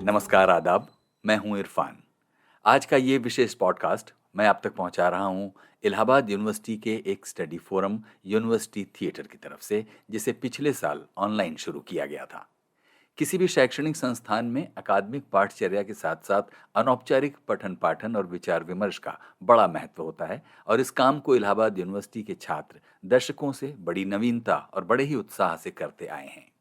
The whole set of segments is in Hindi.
नमस्कार आदाब। मैं हूं इरफान। आज का ये विशेष पॉडकास्ट मैं आप तक पहुंचा रहा हूं इलाहाबाद यूनिवर्सिटी के एक स्टडी फोरम यूनिवर्सिटी थिएटर की तरफ से, जिसे पिछले साल ऑनलाइन शुरू किया गया था। किसी भी शैक्षणिक संस्थान में अकादमिक पाठचर्या के साथ साथ अनौपचारिक पठन पाठन और विचार विमर्श का बड़ा महत्व होता है, और इस काम को इलाहाबाद यूनिवर्सिटी के छात्र दशकों से बड़ी नवीनता और बड़े ही उत्साह से करते आए हैं।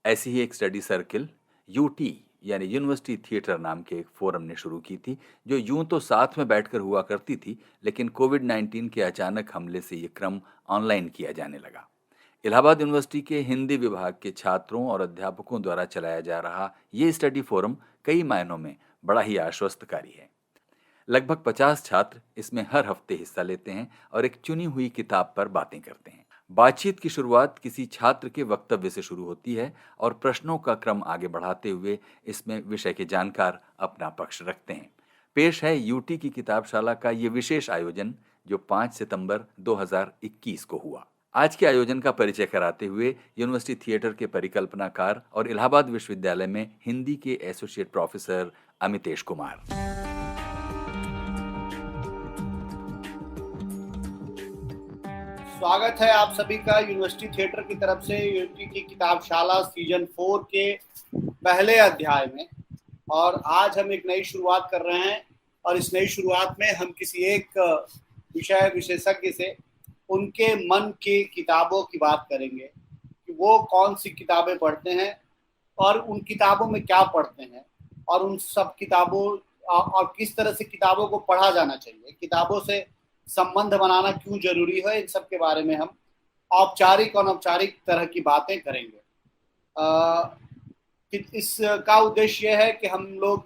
ऐसी ही एक स्टडी सर्किल यूटी यानी यूनिवर्सिटी थिएटर नाम के एक फोरम ने शुरू की थी, जो यूं तो साथ में बैठकर हुआ करती थी, लेकिन कोविड-19 के अचानक हमले से ये क्रम ऑनलाइन किया जाने लगा। इलाहाबाद यूनिवर्सिटी के हिंदी विभाग के छात्रों और अध्यापकों द्वारा चलाया जा रहा ये स्टडी फोरम कई मायनों में बड़ा ही आश्वस्तकारी है। लगभग 50 छात्र इसमें हर हफ्ते हिस्सा लेते हैं और एक चुनी हुई किताब पर बातें करते हैं। बातचीत की शुरुआत किसी छात्र के वक्तव्य से शुरू होती है और प्रश्नों का क्रम आगे बढ़ाते हुए इसमें विषय के जानकार अपना पक्ष रखते हैं। पेश है यूटी की किताबशाला का ये विशेष आयोजन, जो 5 सितंबर 2021 को हुआ। आज के आयोजन का परिचय कराते हुए यूनिवर्सिटी थिएटर के परिकल्पनाकार और इलाहाबाद विश्वविद्यालय में हिंदी के एसोसिएट प्रोफेसर अमितेश कुमार। स्वागत है आप सभी का यूनिवर्सिटी थिएटर की तरफ से यूनिटी की किताबशाला सीजन 4 के पहले अध्याय में। और आज हम एक नई शुरुआत कर रहे हैं, और इस नई शुरुआत में हम किसी एक विषय विशेषज्ञ से उनके मन की किताबों की बात करेंगे कि वो कौन सी किताबें पढ़ते हैं और उन किताबों में क्या पढ़ते हैं, और उन सब किताबों और किस तरह से किताबों को पढ़ा जाना चाहिए, किताबों से संबंध बनाना क्यों जरूरी है। इन सब के बारे में हम औपचारिक और अनौपचारिक तरह की बातें करेंगे। इसका उद्देश्य यह है कि हम लोग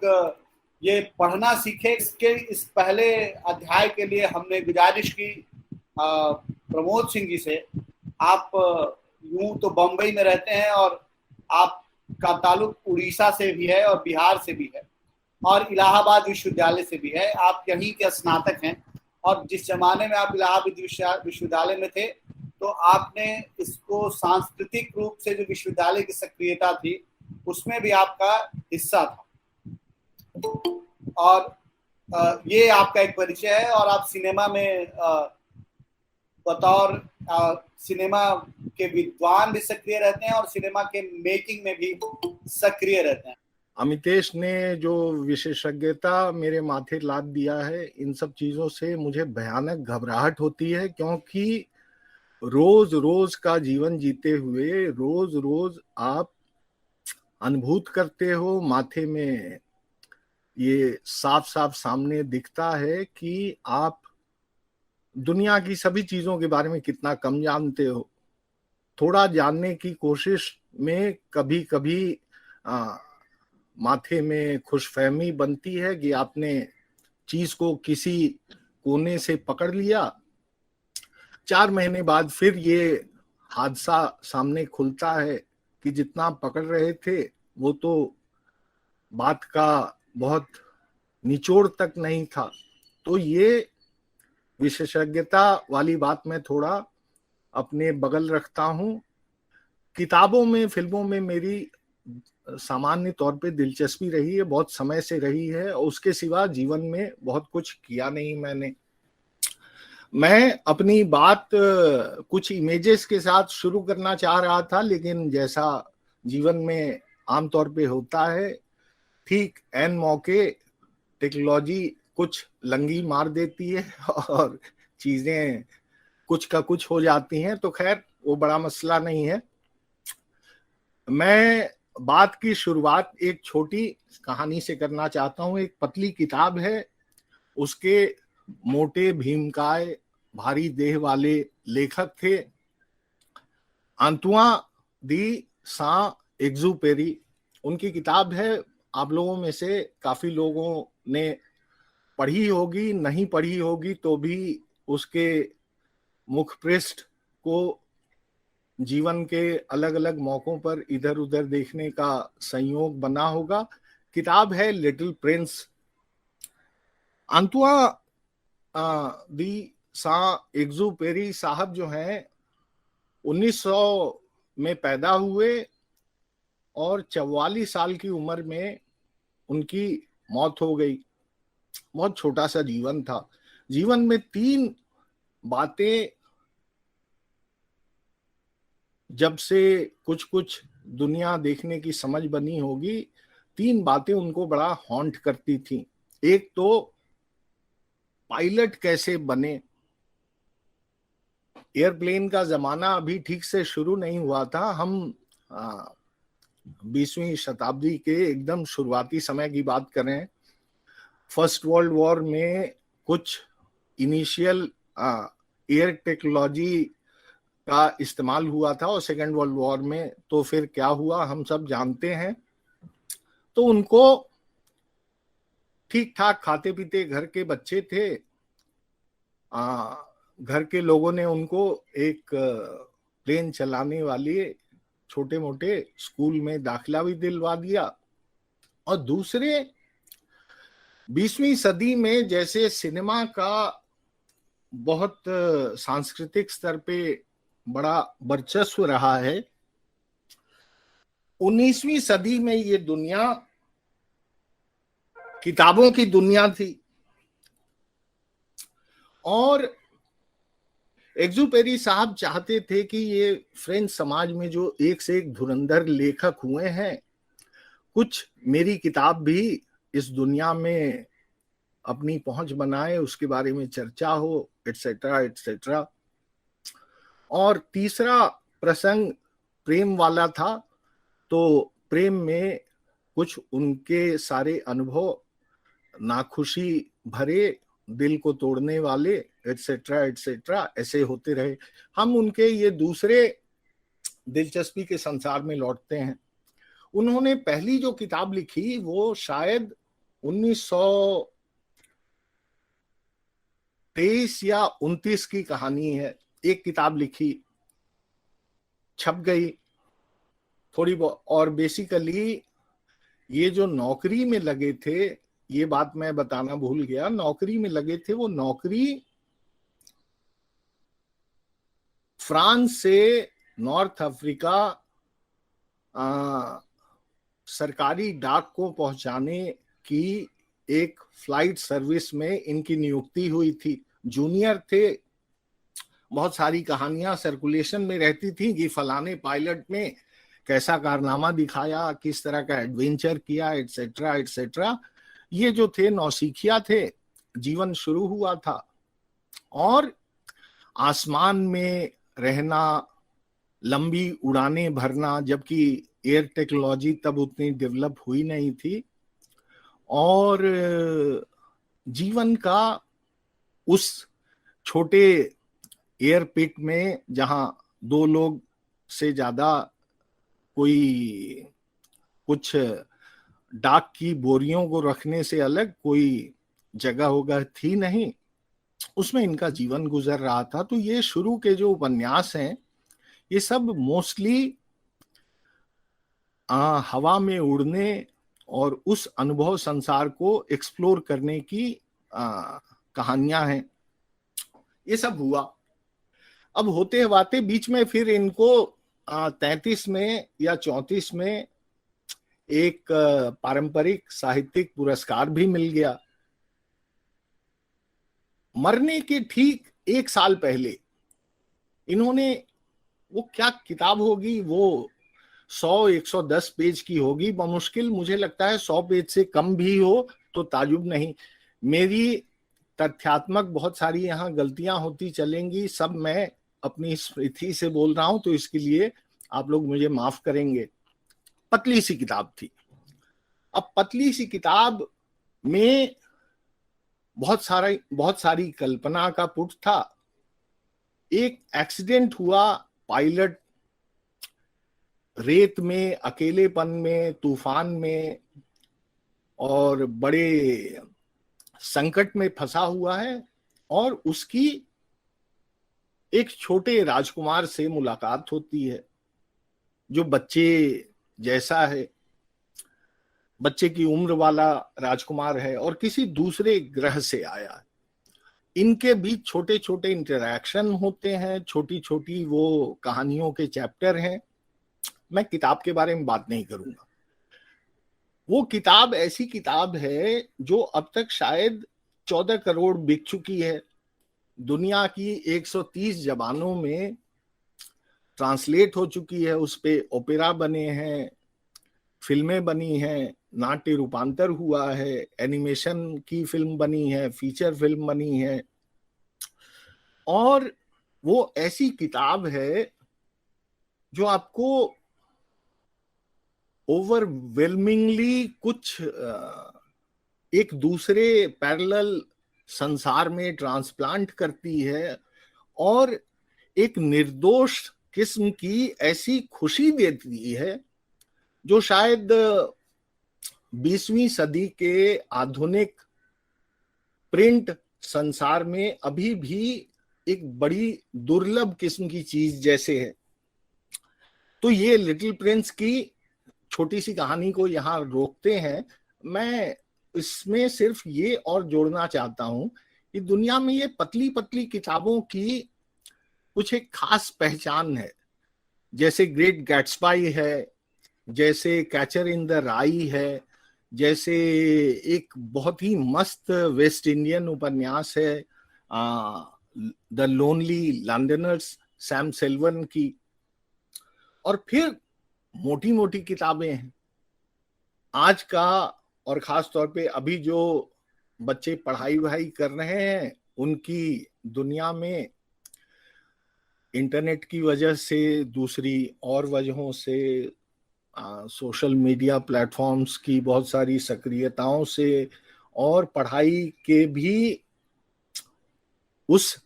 ये पढ़ना सीखें। इसके इस पहले अध्याय के लिए हमने गुजारिश की प्रमोद सिंह जी से। आप यूं तो बम्बई में रहते हैं और आपका ताल्लुक उड़ीसा से भी है और बिहार से भी है और इलाहाबाद विश्वविद्यालय से भी है। आप यहीं के स्नातक हैं, और जिस जमाने में आप इलाहाबाद विश्वविद्यालय में थे तो आपने इसको सांस्कृतिक रूप से जो विश्वविद्यालय की सक्रियता थी उसमें भी आपका हिस्सा था। और ये आपका एक परिचय है, और आप सिनेमा में बतौर सिनेमा के विद्वान भी सक्रिय रहते हैं और सिनेमा के मेकिंग में भी सक्रिय रहते हैं। अमितेश ने जो विशेषज्ञता मेरे माथे लाद दिया है, इन सब चीजों से मुझे भयानक घबराहट होती है, क्योंकि रोज रोज का जीवन जीते हुए रोज रोज आप अनुभूत करते हो, माथे में ये साफ साफ सामने दिखता है कि आप दुनिया की सभी चीजों के बारे में कितना कम जानते हो। थोड़ा जानने की कोशिश में कभी कभी माथे में खुशफहमी बनती है कि आपने चीज को किसी कोने से पकड़ लिया। 4 महीने बाद फिर ये हादसा सामने खुलता है कि जितना पकड़ रहे थे वो तो बात का बहुत निचोड़ तक नहीं था। तो ये विशेषज्ञता वाली बात मैं थोड़ा अपने बगल रखता हूँ। किताबों में, फिल्मों में मेरी सामान्य तौर पे दिलचस्पी रही है, बहुत समय से रही है, और उसके सिवा जीवन में बहुत कुछ किया नहीं मैंने। मैं अपनी बात कुछ इमेजेस के साथ शुरू करना चाह रहा था, लेकिन जैसा जीवन में आमतौर पे होता है, ठीक एन मौके टेक्नोलॉजी कुछ लंगी मार देती है और चीजें कुछ का कुछ हो जाती हैं। तो खैर वो बड़ा मसला नहीं है। मैं बात की शुरुआत एक छोटी कहानी से करना चाहता हूँ। एक पतली किताब है, उसके मोटे भीमकाय भारी देह वाले लेखक थे अंतुआ दी सेंट-एग्यूपेरी। उनकी किताब है, आप लोगों में से काफी लोगों ने पढ़ी होगी, नहीं पढ़ी होगी तो भी उसके मुखपृष्ठ को जीवन के अलग अलग मौकों पर इधर उधर देखने का संयोग बना होगा। किताब है लिटिल प्रिंस। अंतुआ दी सेंट-एग्यूपेरी साहब जो हैं 1900 में पैदा हुए और 44 साल की उम्र में उनकी मौत हो गई। बहुत छोटा सा जीवन था। जीवन में 3 बातें जब से कुछ कुछ दुनिया देखने की समझ बनी होगी, 3 बातें उनको बड़ा हॉन्ट करती थी। एक तो पायलट कैसे बने। एयरप्लेन का जमाना अभी ठीक से शुरू नहीं हुआ था। हम 20वीं शताब्दी के एकदम शुरुआती समय की बात करें। फर्स्ट वर्ल्ड वॉर में कुछ इनिशियल एयर टेक्नोलॉजी का इस्तेमाल हुआ था, और सेकेंड वर्ल्ड वॉर में तो फिर क्या हुआ हम सब जानते हैं। तो उनको ठीक ठाक खाते पीते घर के बच्चे थे। घर के लोगों ने उनको एक प्लेन चलाने वाले छोटे मोटे स्कूल में दाखिला भी दिलवा दिया। और दूसरे, 20वीं सदी में जैसे सिनेमा का बहुत सांस्कृतिक स्तर पे बड़ा वर्चस्व रहा है, 19वीं सदी में ये दुनिया किताबों की दुनिया थी। और एग्जुपेरी साहब चाहते थे कि ये फ्रेंच समाज में जो एक से एक धुरंधर लेखक हुए हैं, कुछ मेरी किताब भी इस दुनिया में अपनी पहुंच बनाए, उसके बारे में चर्चा हो, एटसेट्रा एटसेट्रा। और तीसरा प्रसंग प्रेम वाला था। तो प्रेम में कुछ उनके सारे अनुभव नाखुशी भरे, दिल को तोड़ने वाले, एटसेट्रा एटसेट्रा ऐसे होते रहे। हम उनके ये दूसरे दिलचस्पी के संसार में लौटते हैं। उन्होंने पहली जो किताब लिखी वो शायद 1923 या 29 की कहानी है। एक किताब लिखी, छप गई थोड़ी बहुत। और बेसिकली ये जो नौकरी में लगे थे, ये बात मैं बताना भूल गया, नौकरी में लगे थे, वो नौकरी फ्रांस से नॉर्थ अफ्रीका सरकारी डाक को पहुंचाने की एक फ्लाइट सर्विस में इनकी नियुक्ति हुई थी। जूनियर थे। बहुत सारी कहानियां सर्कुलेशन में रहती थी कि फलाने पायलट ने कैसा कारनामा दिखाया, किस तरह का एडवेंचर किया, एटसेट्रा एटसेट्रा। ये जो थे नौसिखिया थे, जीवन शुरू हुआ था। और आसमान में रहना, लंबी उड़ानें भरना, जबकि एयर टेक्नोलॉजी तब उतनी डेवलप हुई नहीं थी। और जीवन का उस छोटे एयरपिट में जहां 2 लोग से ज्यादा कोई कुछ डाक की बोरियों को रखने से अलग कोई जगह होगा थी नहीं, उसमें इनका जीवन गुजर रहा था। तो ये शुरू के जो उपन्यास हैं, ये सब मोस्टली हवा में उड़ने और उस अनुभव संसार को एक्सप्लोर करने की कहानियां हैं। ये सब हुआ। अब होते हुआते बीच में फिर इनको 33 में या 34 में एक पारंपरिक साहित्यिक पुरस्कार भी मिल गया। मरने के ठीक 1 साल पहले इन्होंने, वो क्या किताब होगी, वो 100-110 पेज की होगी बमुश्किल, मुझे लगता है 100 पेज से कम भी हो तो ताजुब नहीं। मेरी तथ्यात्मक बहुत सारी यहाँ गलतियां होती चलेंगी, सब मैं अपनी स्मृति से बोल रहा हूं, तो इसके लिए आप लोग मुझे माफ करेंगे। पतली सी किताब थी। अब पतली सी किताब में बहुत सारी कल्पना का पुट था। एक एक्सीडेंट हुआ, पायलट रेत में, अकेलेपन में, तूफान में और बड़े संकट में फंसा हुआ है, और उसकी एक छोटे राजकुमार से मुलाकात होती है जो बच्चे जैसा है, बच्चे की उम्र वाला राजकुमार है और किसी दूसरे ग्रह से आया है। इनके बीच छोटे छोटे इंटरैक्शन होते हैं, छोटी छोटी वो कहानियों के चैप्टर हैं। मैं किताब के बारे में बात नहीं करूंगा। वो किताब ऐसी किताब है जो अब तक शायद 14 करोड़ बिक चुकी है, दुनिया की 130 जबानों में ट्रांसलेट हो चुकी है, उस पे ओपेरा बने हैं, फिल्में बनी हैं, नाट्य रूपांतर हुआ है, एनिमेशन की फिल्म बनी है, फीचर फिल्म बनी है। और वो ऐसी किताब है जो आपको ओवरवेलमिंगली कुछ एक दूसरे पैरेलल संसार में ट्रांसप्लांट करती है और एक निर्दोष किस्म की ऐसी खुशी देती है जो शायद 20वीं सदी के आधुनिक प्रिंट संसार में अभी भी एक बड़ी दुर्लभ किस्म की चीज जैसे है। तो ये लिटिल प्रिंस की छोटी सी कहानी को यहाँ रोकते हैं। मैं इसमें सिर्फ ये और जोड़ना चाहता हूं कि दुनिया में ये पतली पतली किताबों की कुछ एक खास पहचान है, जैसे ग्रेट गैट्सबाई है, जैसे कैचर इन द राई है, जैसे एक बहुत ही मस्त वेस्ट इंडियन उपन्यास है द लोनली लंडनर्स, सैम सेल्वन की। और फिर मोटी मोटी किताबें हैं आज का, और खास तौर पे अभी जो बच्चे पढ़ाई वढ़ाई कर रहे हैं उनकी दुनिया में इंटरनेट की वजह से, दूसरी और वजहों से, सोशल मीडिया प्लेटफॉर्म्स की बहुत सारी सक्रियताओं से, और पढ़ाई के भी उस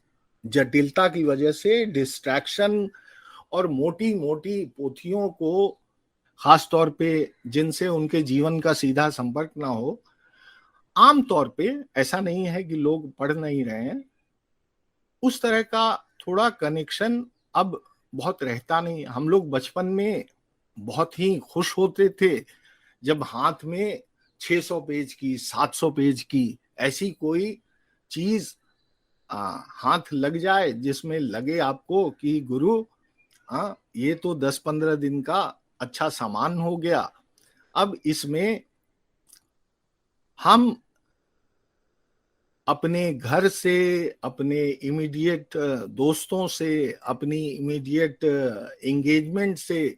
जटिलता की वजह से डिस्ट्रैक्शन और मोटी मोटी पोथियों को, खास तौर पे जिनसे उनके जीवन का सीधा संपर्क ना हो, आमतौर पे ऐसा नहीं है कि लोग पढ़ नहीं रहे हैं, उस तरह का थोड़ा कनेक्शन अब बहुत रहता नहीं। हम लोग बचपन में बहुत ही खुश होते थे जब हाथ में 600 पेज की, 700 पेज की ऐसी कोई चीज हाथ लग जाए जिसमें लगे आपको कि गुरु ये तो 10-15 दिन का अच्छा सामान हो गया। अब इसमें हम अपने घर से, अपने इमीडिएट दोस्तों से, अपनी इमीडिएट एंगेजमेंट से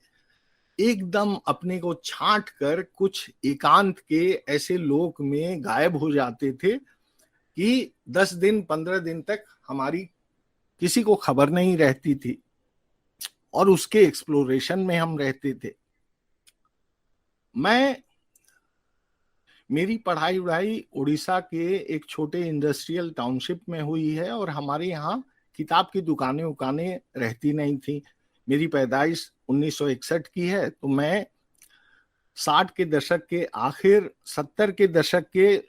एकदम अपने को छांट कर कुछ एकांत के ऐसे लोक में गायब हो जाते थे कि 10 दिन 15 दिन तक हमारी किसी को खबर नहीं रहती थी और उसके एक्सप्लोरेशन में हम रहते थे। मेरी पढ़ाई वढ़ाई उड़ीसा के एक छोटे इंडस्ट्रियल टाउनशिप में हुई है और हमारे यहाँ किताब की दुकानें उकानें रहती नहीं थी। मेरी पैदाइश 1961 की है, तो मैं 60 के दशक के आखिर, 70 के दशक के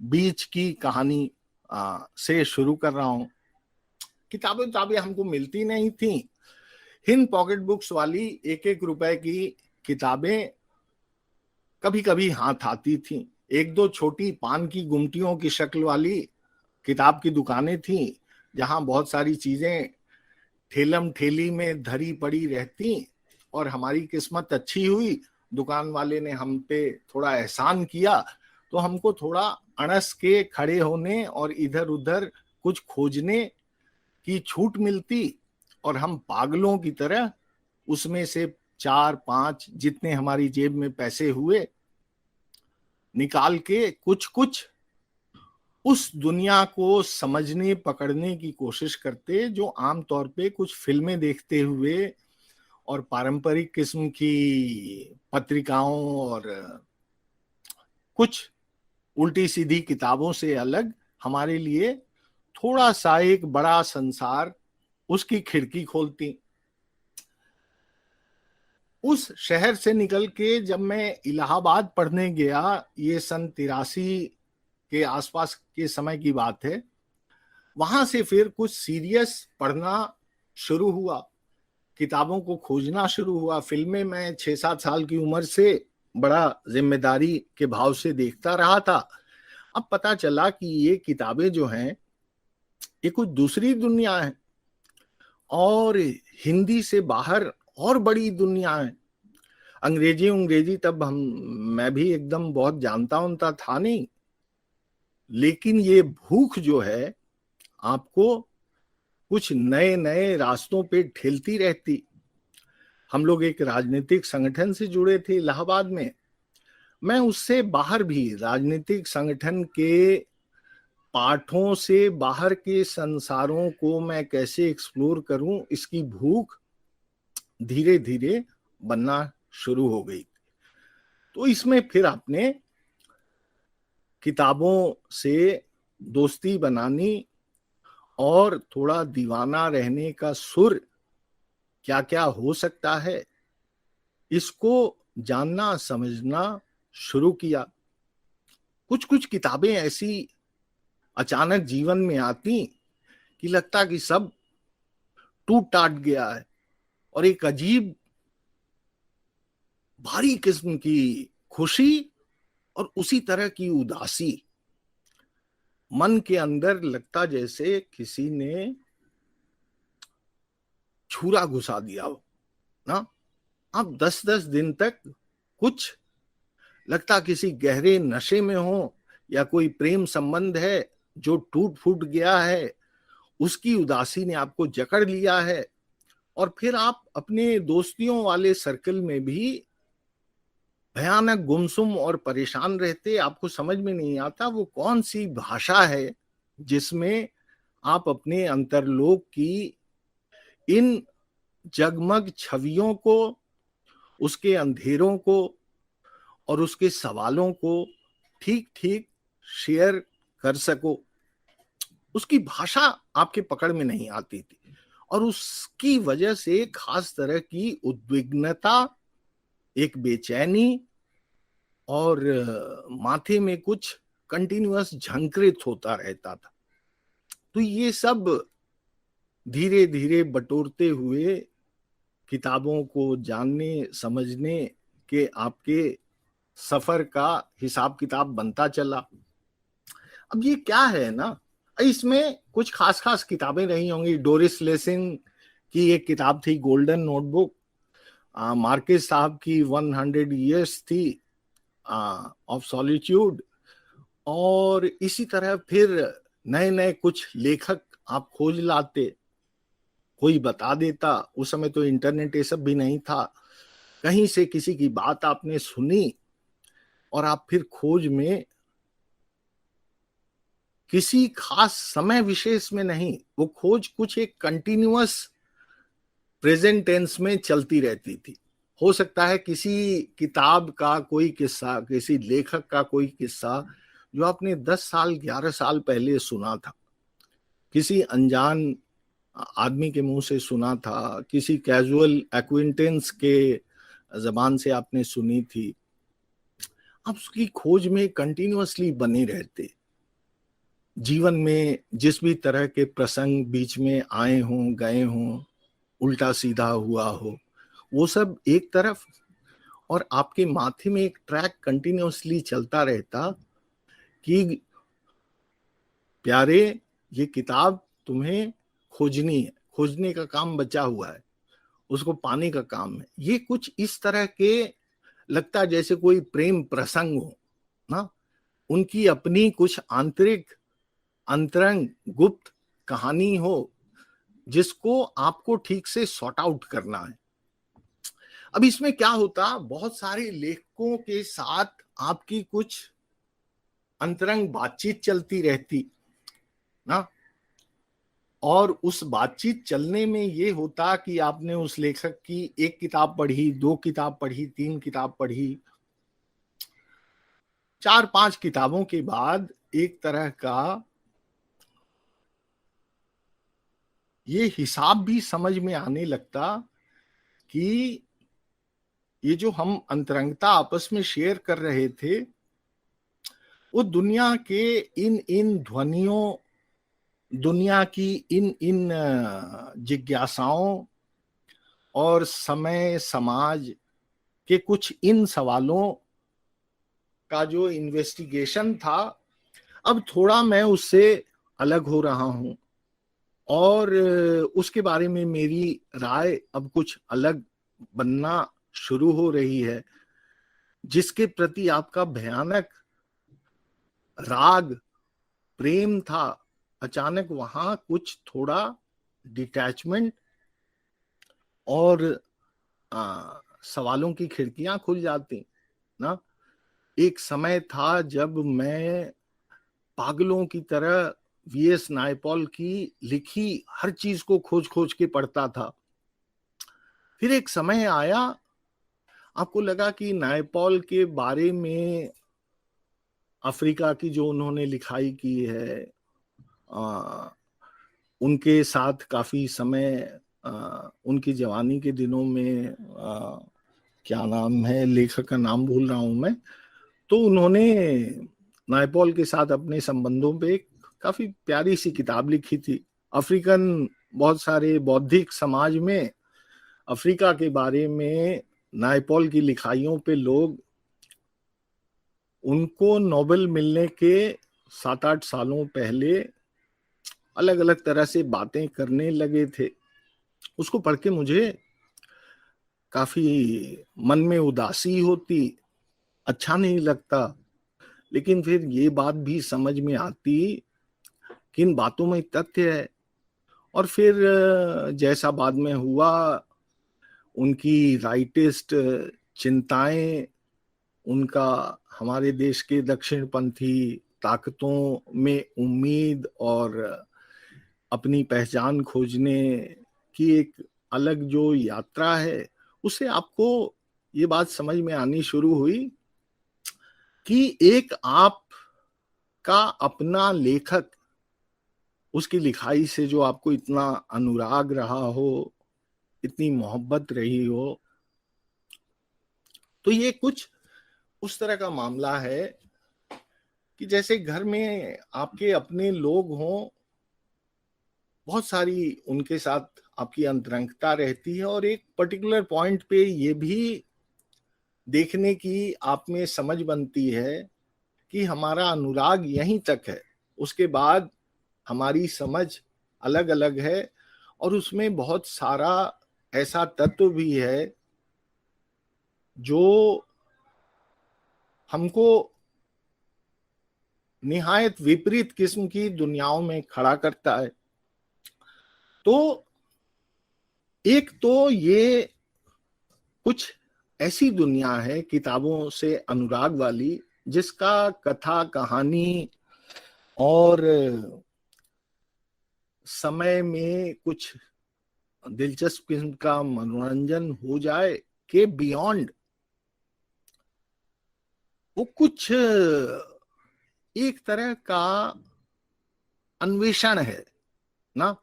बीच की कहानी से शुरू कर रहा हूँ। किताबें हमको मिलती नहीं थी। हिंद पॉकेट बुक्स वाली 1-1 रुपए की किताबें कभी कभी हाथ आती थी। 1-2 छोटी पान की गुमटियों की शक्ल वाली किताब की दुकानें थी जहां बहुत सारी चीजें ठेलम ठेली में धरी पड़ी रहती, और हमारी किस्मत अच्छी हुई, दुकान वाले ने हम पे थोड़ा एहसान किया तो हमको थोड़ा अणस के खड़े होने और इधर उधर कुछ खोजने की छूट मिलती, और हम पागलों की तरह उसमें से 4-5 जितने हमारी जेब में पैसे हुए निकाल के कुछ कुछ उस दुनिया को समझने पकड़ने की कोशिश करते जो आमतौर पे कुछ फिल्में देखते हुए और पारंपरिक किस्म की पत्रिकाओं और कुछ उल्टी सीधी किताबों से अलग हमारे लिए थोड़ा सा एक बड़ा संसार उसकी खिड़की खोलती। उस शहर से निकल के जब मैं इलाहाबाद पढ़ने गया, ये सन 83 के आसपास के समय की बात है, वहां से फिर कुछ सीरियस पढ़ना शुरू हुआ, किताबों को खोजना शुरू हुआ। फिल्में मैं 6-7 साल की उम्र से बड़ा जिम्मेदारी के भाव से देखता रहा था। अब पता चला कि ये किताबें जो हैं ये कुछ दूसरी दुनिया है, और हिंदी से बाहर और बड़ी दुनिया है। अंग्रेजी तब मैं भी एकदम बहुत जानता उनता था नहीं, लेकिन ये भूख जो है आपको कुछ नए नए रास्तों पे ठेलती रहती। हम लोग एक राजनीतिक संगठन से जुड़े थे इलाहाबाद में। मैं उससे बाहर भी राजनीतिक संगठन के पाठों से बाहर के संसारों को मैं कैसे एक्सप्लोर करूं, इसकी भूख धीरे धीरे बनना शुरू हो गई। तो इसमें फिर आपने किताबों से दोस्ती बनानी और थोड़ा दीवाना रहने का सुर क्या क्या हो सकता है, इसको जानना समझना शुरू किया। कुछ कुछ किताबें ऐसी अचानक जीवन में आती कि लगता कि सब टूट टाट गया है, और एक अजीब भारी किस्म की खुशी और उसी तरह की उदासी मन के अंदर, लगता जैसे किसी ने छुरा घुसा दिया हो ना। आप 10-10 दिन तक कुछ लगता किसी गहरे नशे में हो, या कोई प्रेम संबंध है जो टूट फूट गया है, उसकी उदासी ने आपको जकड़ लिया है। और फिर आप अपने दोस्तियों वाले सर्कल में भी भयानक गुमसुम और परेशान रहते। आपको समझ में नहीं आता वो कौन सी भाषा है जिसमें आप अपने अंतर्लोक की इन जगमग छवियों को, उसके अंधेरों को और उसके सवालों को ठीक ठीक शेयर कर सको। उसकी भाषा आपके पकड़ में नहीं आती थी, और उसकी वजह से खास तरह की उद्विग्नता, एक बेचैनी और माथे में कुछ कंटिन्यूअस झंकृत होता रहता था। तो ये सब धीरे धीरे बटोरते हुए किताबों को जानने समझने के आपके सफर का हिसाब किताब बनता चला। अब ये क्या है ना, इसमें कुछ खास खास किताबें रही होंगी। डोरिस लेसिंग की एक किताब थी गोल्डन नोटबुक, मार्केस साहब की 100 ईयर्स थी ऑफ सॉलिट्यूड, और इसी तरह फिर नए नए कुछ लेखक आप खोज लाते, कोई बता देता। उस समय तो इंटरनेट ये सब भी नहीं था, कहीं से किसी की बात आपने सुनी और आप फिर खोज में किसी खास समय विशेष में नहीं, वो खोज कुछ एक कंटिन्यूअस प्रेजेंट टेंस में चलती रहती थी। हो सकता है किसी किताब का कोई किस्सा, किसी लेखक का कोई किस्सा जो आपने 10 साल 11 साल पहले सुना था, किसी अनजान आदमी के मुंह से सुना था, किसी कैजुअल एक्विंटेंस के जबान से आपने सुनी थी। आप उसकी खोज में कंटिन्यूअसली बने रहते। जीवन में जिस भी तरह के प्रसंग बीच में आए हों, गए हों, उल्टा सीधा हुआ हो, वो सब एक तरफ, और आपके माथे में एक ट्रैक कंटिन्यूअसली चलता रहता कि प्यारे, ये किताब तुम्हें खोजनी है, खोजने का काम बचा हुआ है, उसको पाने का काम है। ये कुछ इस तरह के लगता जैसे कोई प्रेम प्रसंग हो ना, उनकी अपनी कुछ आंतरिक अंतरंग गुप्त कहानी हो जिसको आपको ठीक से सॉर्ट आउट करना है। अब इसमें क्या होता, बहुत सारे लेखकों के साथ आपकी कुछ अंतरंग बातचीत चलती रहती ना, और उस बातचीत चलने में ये होता कि आपने उस लेखक की एक किताब पढ़ी, 2 किताब पढ़ी, 3 किताब पढ़ी, 4-5 किताबों के बाद एक तरह का ये हिसाब भी समझ में आने लगता कि ये जो हम अंतरंगता आपस में शेयर कर रहे थे, वो दुनिया के इन ध्वनियों, दुनिया की इन जिज्ञासाओं और समय समाज के कुछ इन सवालों का जो इन्वेस्टिगेशन था, अब थोड़ा मैं उससे अलग हो रहा हूं, और उसके बारे में मेरी राय अब कुछ अलग बनना शुरू हो रही है, जिसके प्रति आपका भयानक राग प्रेम था, अचानक वहां कुछ थोड़ा डिटैचमेंट और सवालों की खिड़कियां खुल जाती ना। एक समय था जब मैं पागलों की तरह वीएस नायपॉल की लिखी हर चीज को खोज खोज के पढ़ता था। फिर एक समय आया, आपको लगा कि नायपॉल के बारे में अफ्रीका की जो उन्होंने लिखाई की है, उनके साथ काफी समय, उनकी जवानी के दिनों में, क्या नाम है लेखक का, नाम भूल रहा हूं मैं, तो उन्होंने नायपॉल के साथ अपने संबंधों पे एक काफी प्यारी सी किताब लिखी थी। अफ्रीकन बहुत सारे बौद्धिक समाज में अफ्रीका के बारे में नायपॉल की लिखाइयों पे लोग उनको नोबेल मिलने के 7-8 सालों पहले अलग अलग तरह से बातें करने लगे थे। उसको पढ़ के मुझे काफी मन में उदासी होती, अच्छा नहीं लगता, लेकिन फिर ये बात भी समझ में आती कि इन बातों में तथ्य है। और फिर जैसा बाद में हुआ, उनकी राइटिस्ट चिंताएं, उनका हमारे देश के दक्षिणपंथी ताकतों में उम्मीद और अपनी पहचान खोजने की एक अलग जो यात्रा है, उससे आपको ये बात समझ में आनी शुरू हुई कि एक आप का अपना लेखक, उसकी लिखाई से जो आपको इतना अनुराग रहा हो, इतनी मोहब्बत रही हो, तो ये कुछ उस तरह का मामला है कि जैसे घर में आपके अपने लोग हों, बहुत सारी उनके साथ आपकी अंतरंगता रहती है, और एक पर्टिकुलर पॉइंट पे ये भी देखने की आप में समझ बनती है कि हमारा अनुराग यहीं तक है, उसके बाद हमारी समझ अलग अलग है। और उसमें बहुत सारा ऐसा तत्व भी है जो हमको निहायत विपरीत किस्म की दुनियाओं में खड़ा करता है। तो एक तो ये कुछ ऐसी दुनिया है किताबों से अनुराग वाली, जिसका कथा कहानी और समय में कुछ दिलचस्प किस्म का मनोरंजन हो जाए के बियॉन्ड वो कुछ एक तरह का अन्वेषण है ना।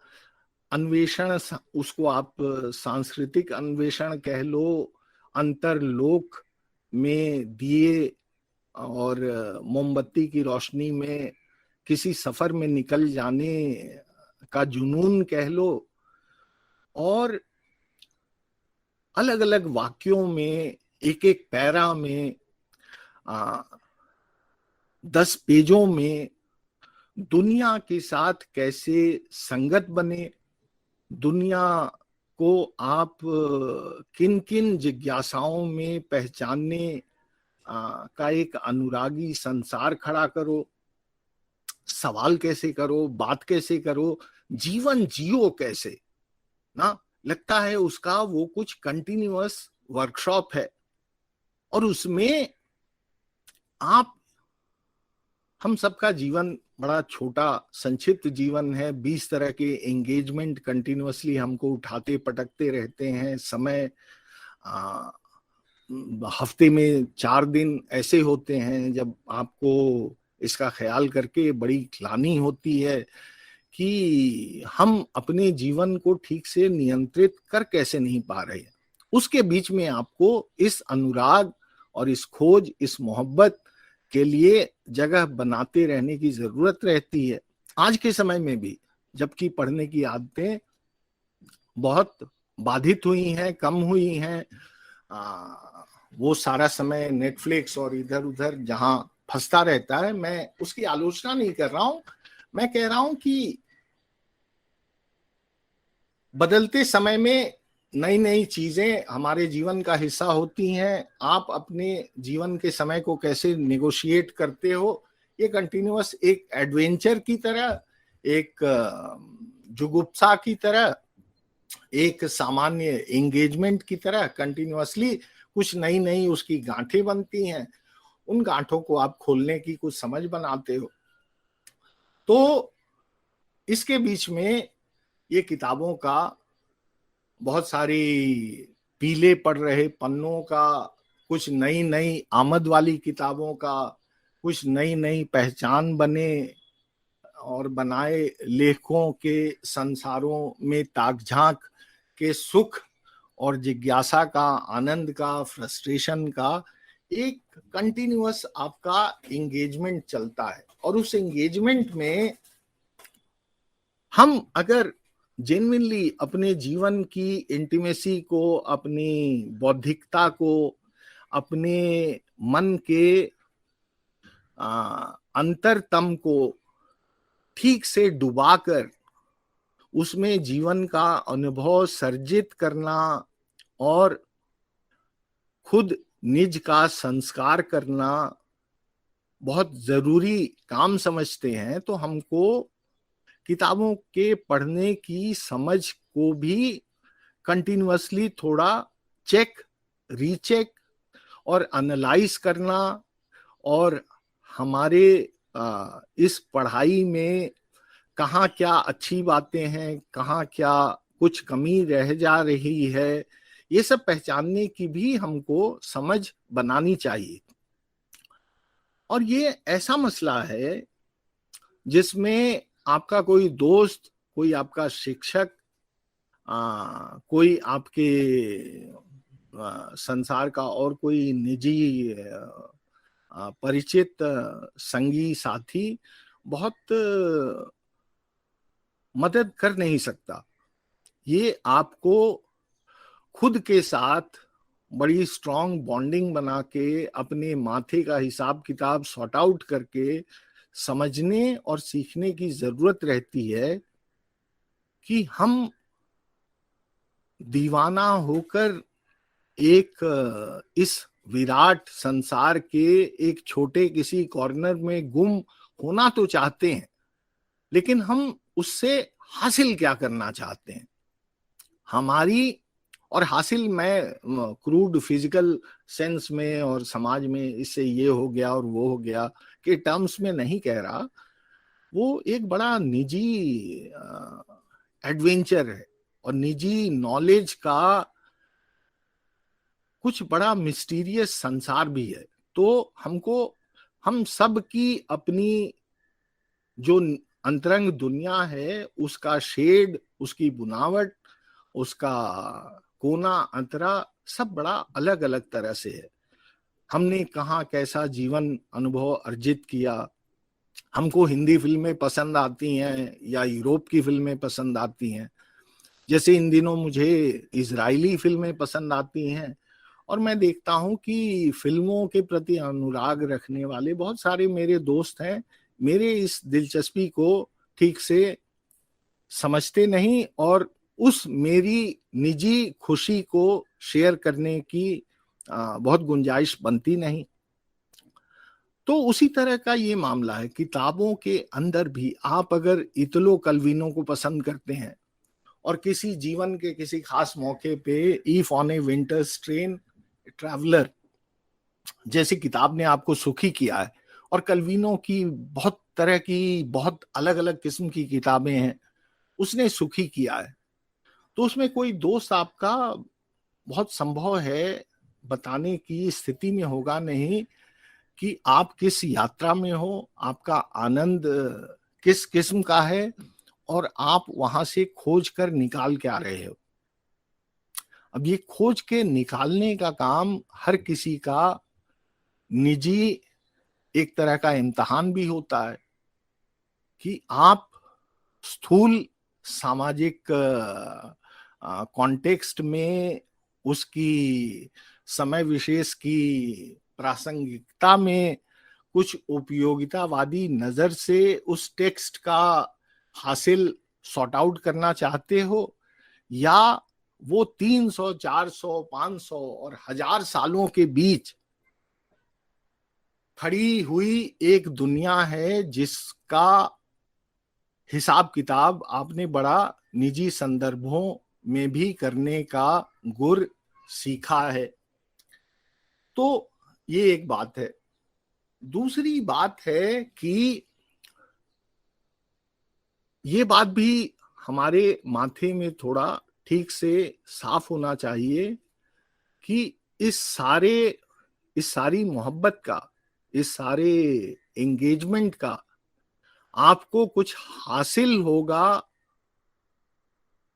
अन्वेषण, उसको आप सांस्कृतिक अन्वेषण कह लो, अंतरलोक में दिए और मोमबत्ती की रोशनी में किसी सफर में निकल जाने का जुनून कह लो, और अलग अलग वाक्यों में, एक एक पैरा में, 10 पेजों में दुनिया के साथ कैसे संगत बने, दुनिया को आप किन किन जिज्ञासाओं में पहचानने का एक अनुरागी संसार खड़ा करो, सवाल कैसे करो, बात कैसे करो, जीवन जियो कैसे ना। लगता है उसका वो कुछ कंटिन्यूअस वर्कशॉप है, और उसमें आप, हम सबका जीवन बड़ा छोटा संक्षिप्त जीवन है, 20 तरह के एंगेजमेंट कंटिन्यूअसली हमको उठाते पटकते रहते हैं। समय हफ्ते में 4 दिन ऐसे होते हैं जब आपको इसका ख्याल करके बड़ी ग्लानि होती है कि हम अपने जीवन को ठीक से नियंत्रित कर कैसे नहीं पा रहे। उसके बीच में आपको इस अनुराग और इस खोज, इस मोहब्बत के लिए जगह बनाते रहने की जरूरत रहती है। आज के समय में भी, जबकि पढ़ने की आदतें बहुत बाधित हुई हैं, कम हुई हैं, वो सारा समय नेटफ्लिक्स और इधर उधर जहां फंसता रहता है, मैं उसकी आलोचना नहीं कर रहा हूं। मैं कह रहा हूं कि बदलते समय में नई नई चीजें हमारे जीवन का हिस्सा होती हैं। आप अपने जीवन के समय को कैसे नेगोशिएट करते हो, ये कंटिन्यूअस एक एडवेंचर की तरह, एक जुगुप्सा की तरह, एक सामान्य एंगेजमेंट की तरह कंटिन्यूअसली कुछ नई नई उसकी गांठें बनती हैं। उन गांठों को आप खोलने की कुछ समझ बनाते हो। तो इसके बीच में ये किताबों का बहुत सारी पीले पड़ रहे पन्नों का, कुछ नई नई आमद वाली किताबों का, कुछ नई नई पहचान बने और बनाए लेखकों के संसारों में ताक झांक के सुख और जिज्ञासा का, आनंद का, फ्रस्ट्रेशन का एक कंटिन्यूअस आपका एंगेजमेंट चलता है। और उस एंगेजमेंट में हम अगर जेन्युइनली अपने जीवन की इंटीमेसी को, अपनी बौद्धिकता को, अपने मन के अंतरतम को ठीक से डुबाकर उसमें जीवन का अनुभव सर्जित करना और खुद निज का संस्कार करना बहुत जरूरी काम समझते हैं, तो हमको किताबों के पढ़ने की समझ को भी कंटिन्यूअसली थोड़ा चेक, रीचेक और एनालाइज करना, और हमारे इस पढ़ाई में कहाँ क्या अच्छी बातें हैं, कहाँ क्या कुछ कमी रह जा रही है, ये सब पहचानने की भी हमको समझ बनानी चाहिए। और ये ऐसा मसला है जिसमें आपका कोई दोस्त, कोई आपका शिक्षक, कोई आपके संसार का और कोई निजी परिचित संगी साथी बहुत मदद कर नहीं सकता। ये आपको खुद के साथ बड़ी स्ट्रॉन्ग बॉन्डिंग बना के, अपने माथे का हिसाब किताब सॉर्ट आउट करके समझने और सीखने की जरूरत रहती है कि हम दीवाना होकर एक इस विराट संसार के एक छोटे किसी कॉर्नर में गुम होना तो चाहते हैं, लेकिन हम उससे हासिल क्या करना चाहते हैं। हमारी, और हासिल मैं क्रूड फिजिकल सेंस में और समाज में इससे ये हो गया और वो हो गया के टर्म्स में नहीं कह रहा, वो एक बड़ा निजी एडवेंचर है और निजी नॉलेज का कुछ बड़ा मिस्टीरियस संसार भी है। तो हमको, हम सब की अपनी जो अंतरंग दुनिया है, उसका शेड, उसकी बुनावट, उसका कोना अंतरा सब बड़ा अलग अलग तरह से है। हमने कहाँ कैसा जीवन अनुभव अर्जित किया, हमको हिंदी फिल्में पसंद आती हैं या यूरोप की फिल्में पसंद आती हैं, जैसे इन दिनों मुझे इजरायली फिल्में पसंद आती हैं। और मैं देखता हूं कि फिल्मों के प्रति अनुराग रखने वाले बहुत सारे मेरे दोस्त हैं, मेरे इस दिलचस्पी को ठीक से समझते नहीं और उस मेरी निजी खुशी को शेयर करने की बहुत गुंजाइश बनती नहीं। तो उसी तरह का ये मामला है। किताबों के अंदर भी आप अगर इतलो कलवीनों को पसंद करते हैं और किसी जीवन के किसी खास मौके पे if on A winters train traveller जैसी किताब ने आपको सुखी किया है, और कलवीनों की बहुत तरह की बहुत अलग अलग किस्म की किताबें हैं, उसने सुखी किया है, तो उसमें कोई दोस्त आपका बहुत संभव है बताने की स्थिति में होगा नहीं कि आप किस यात्रा में हो, आपका आनंद किस किस्म का है और आप वहां से खोज कर निकाल के आ रहे हो। अब ये खोज के निकालने का काम हर किसी का निजी एक तरह का इम्तिहान भी होता है कि आप स्थूल सामाजिक कॉन्टेक्स्ट में उसकी समय विशेष की प्रासंगिकता में कुछ उपयोगितावादी नजर से उस टेक्स्ट का हासिल सॉर्ट आउट करना चाहते हो, या वो 300, 400, 500 और 1000 सालों के बीच खड़ी हुई एक दुनिया है जिसका हिसाब किताब आपने बड़ा निजी संदर्भों में भी करने का गुर सीखा है। तो ये एक बात है। दूसरी बात है कि ये बात भी हमारे माथे में थोड़ा ठीक से साफ होना चाहिए कि इस सारी मोहब्बत का, इस सारे एंगेजमेंट का आपको कुछ हासिल होगा,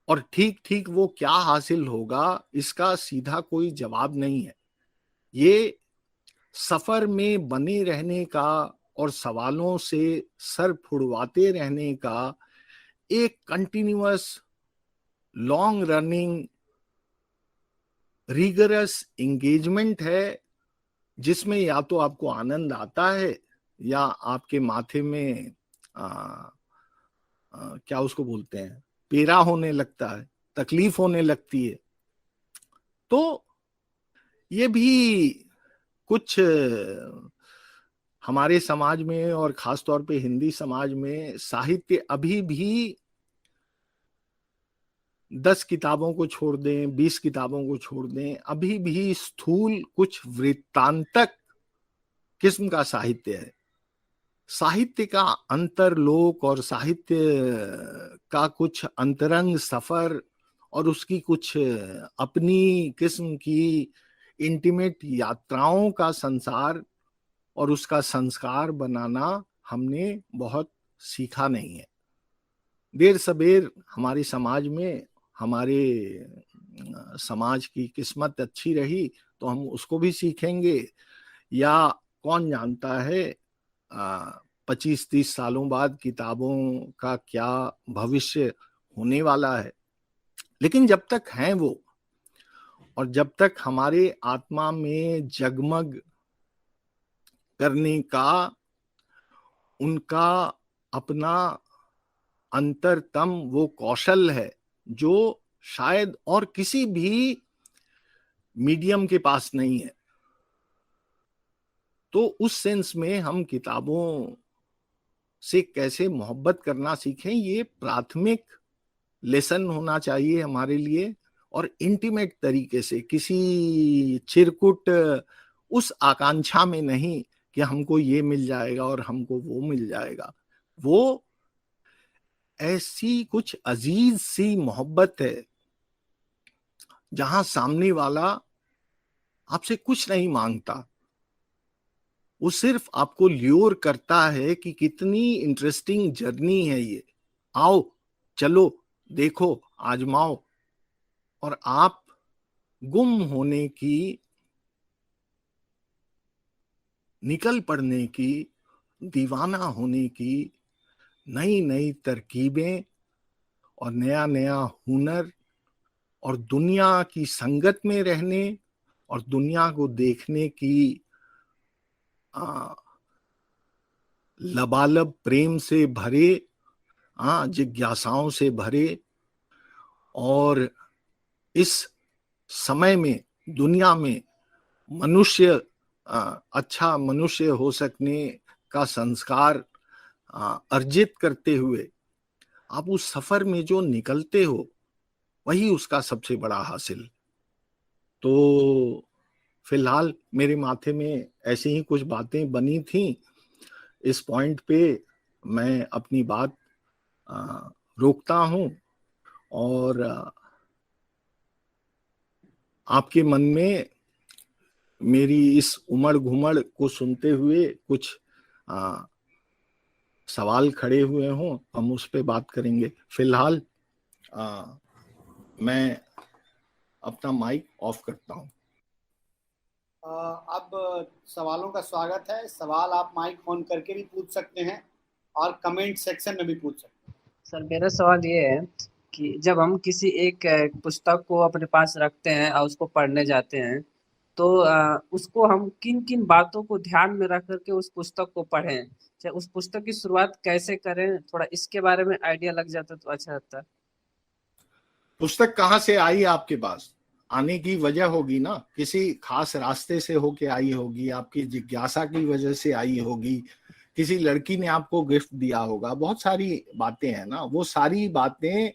और ठीक ठीक वो क्या हासिल होगा इसका सीधा कोई जवाब नहीं है। ये सफर में बने रहने का और सवालों से सर फुड़वाते रहने का एक continuous long running rigorous engagement है, जिसमें या तो आपको आनंद आता है या आपके माथे में क्या उसको बोलते हैं, पीड़ा होने लगता है, तकलीफ होने लगती है। तो ये भी कुछ हमारे समाज में और खासतौर पे हिंदी समाज में साहित्य अभी भी 10 किताबों को छोड़ दें, 20 किताबों को छोड़ दें, अभी भी स्थूल कुछ वृत्तांतक किस्म का साहित्य है। साहित्य का अंतरलोक और साहित्य का कुछ अंतरंग सफर और उसकी कुछ अपनी किस्म की इंटीमेट यात्राओं का संसार और उसका संस्कार बनाना हमने बहुत सीखा नहीं है। देर सबेर हमारे समाज में, हमारे समाज की किस्मत अच्छी रही तो हम उसको भी सीखेंगे, या कौन जानता है 25-30 सालों बाद किताबों का क्या भविष्य होने वाला है। लेकिन जब तक हैं वो, और जब तक हमारे आत्मा में जगमग करने का उनका अपना अंतरतम वो कौशल है जो शायद और किसी भी मीडियम के पास नहीं है, तो उस सेंस में हम किताबों से कैसे मोहब्बत करना सीखें, ये प्राथमिक लेसन होना चाहिए हमारे लिए। और इंटीमेट तरीके से, किसी चिरकुट उस आकांक्षा में नहीं कि हमको ये मिल जाएगा और हमको वो मिल जाएगा। वो ऐसी कुछ अजीज सी मोहब्बत है जहां सामने वाला आपसे कुछ नहीं मांगता, वो सिर्फ आपको ल्योर करता है कि कितनी इंटरेस्टिंग जर्नी है ये, आओ चलो देखो आजमाओ, और आप गुम होने की, निकल पड़ने की, दीवाना होने की नई नई तरकीबें और नया नया हुनर और दुनिया की संगत में रहने और दुनिया को देखने की लबालब प्रेम से भरे, जिज्ञासाओं से भरे, और इस समय में दुनिया में मनुष्य अच्छा मनुष्य हो सकने का संस्कार अर्जित करते हुए आप उस सफर में जो निकलते हो वही उसका सबसे बड़ा हासिल। तो फिलहाल मेरे माथे में ऐसी ही कुछ बातें बनी थी। इस पॉइंट पे मैं अपनी बात रोकता हूं, और आपके मन में मेरी इस उमड़ घुमड़ को सुनते हुए कुछ सवाल खड़े हुए हों, हम उस पे बात करेंगे। फिलहाल मैं अपना माइक ऑफ करता हूं। अब सवालों का स्वागत है। सवाल आप माइक ऑन करके भी पूछ सकते हैं और कमेंट सेक्शन में भी पूछ सकते हैं। सर मेरा सवाल ये है कि जब हम किसी एक पुस्तक को अपने पास रखते हैं और उसको पढ़ने जाते हैं तो उसको हम किन किन बातों को ध्यान में रख करके उस पुस्तक को पढ़ें, चाहे उस पुस्तक की शुरुआत कैसे करें, थोड़ा इसके बारे में आइडिया लग जाता तो अच्छा रहता। पुस्तक कहाँ से आई आपके पास? आने की वजह होगी ना, किसी खास रास्ते से होके आई होगी, आपकी जिज्ञासा की वजह से आई होगी, किसी लड़की ने आपको गिफ्ट दिया होगा, बहुत सारी बातें हैं ना। वो सारी बातें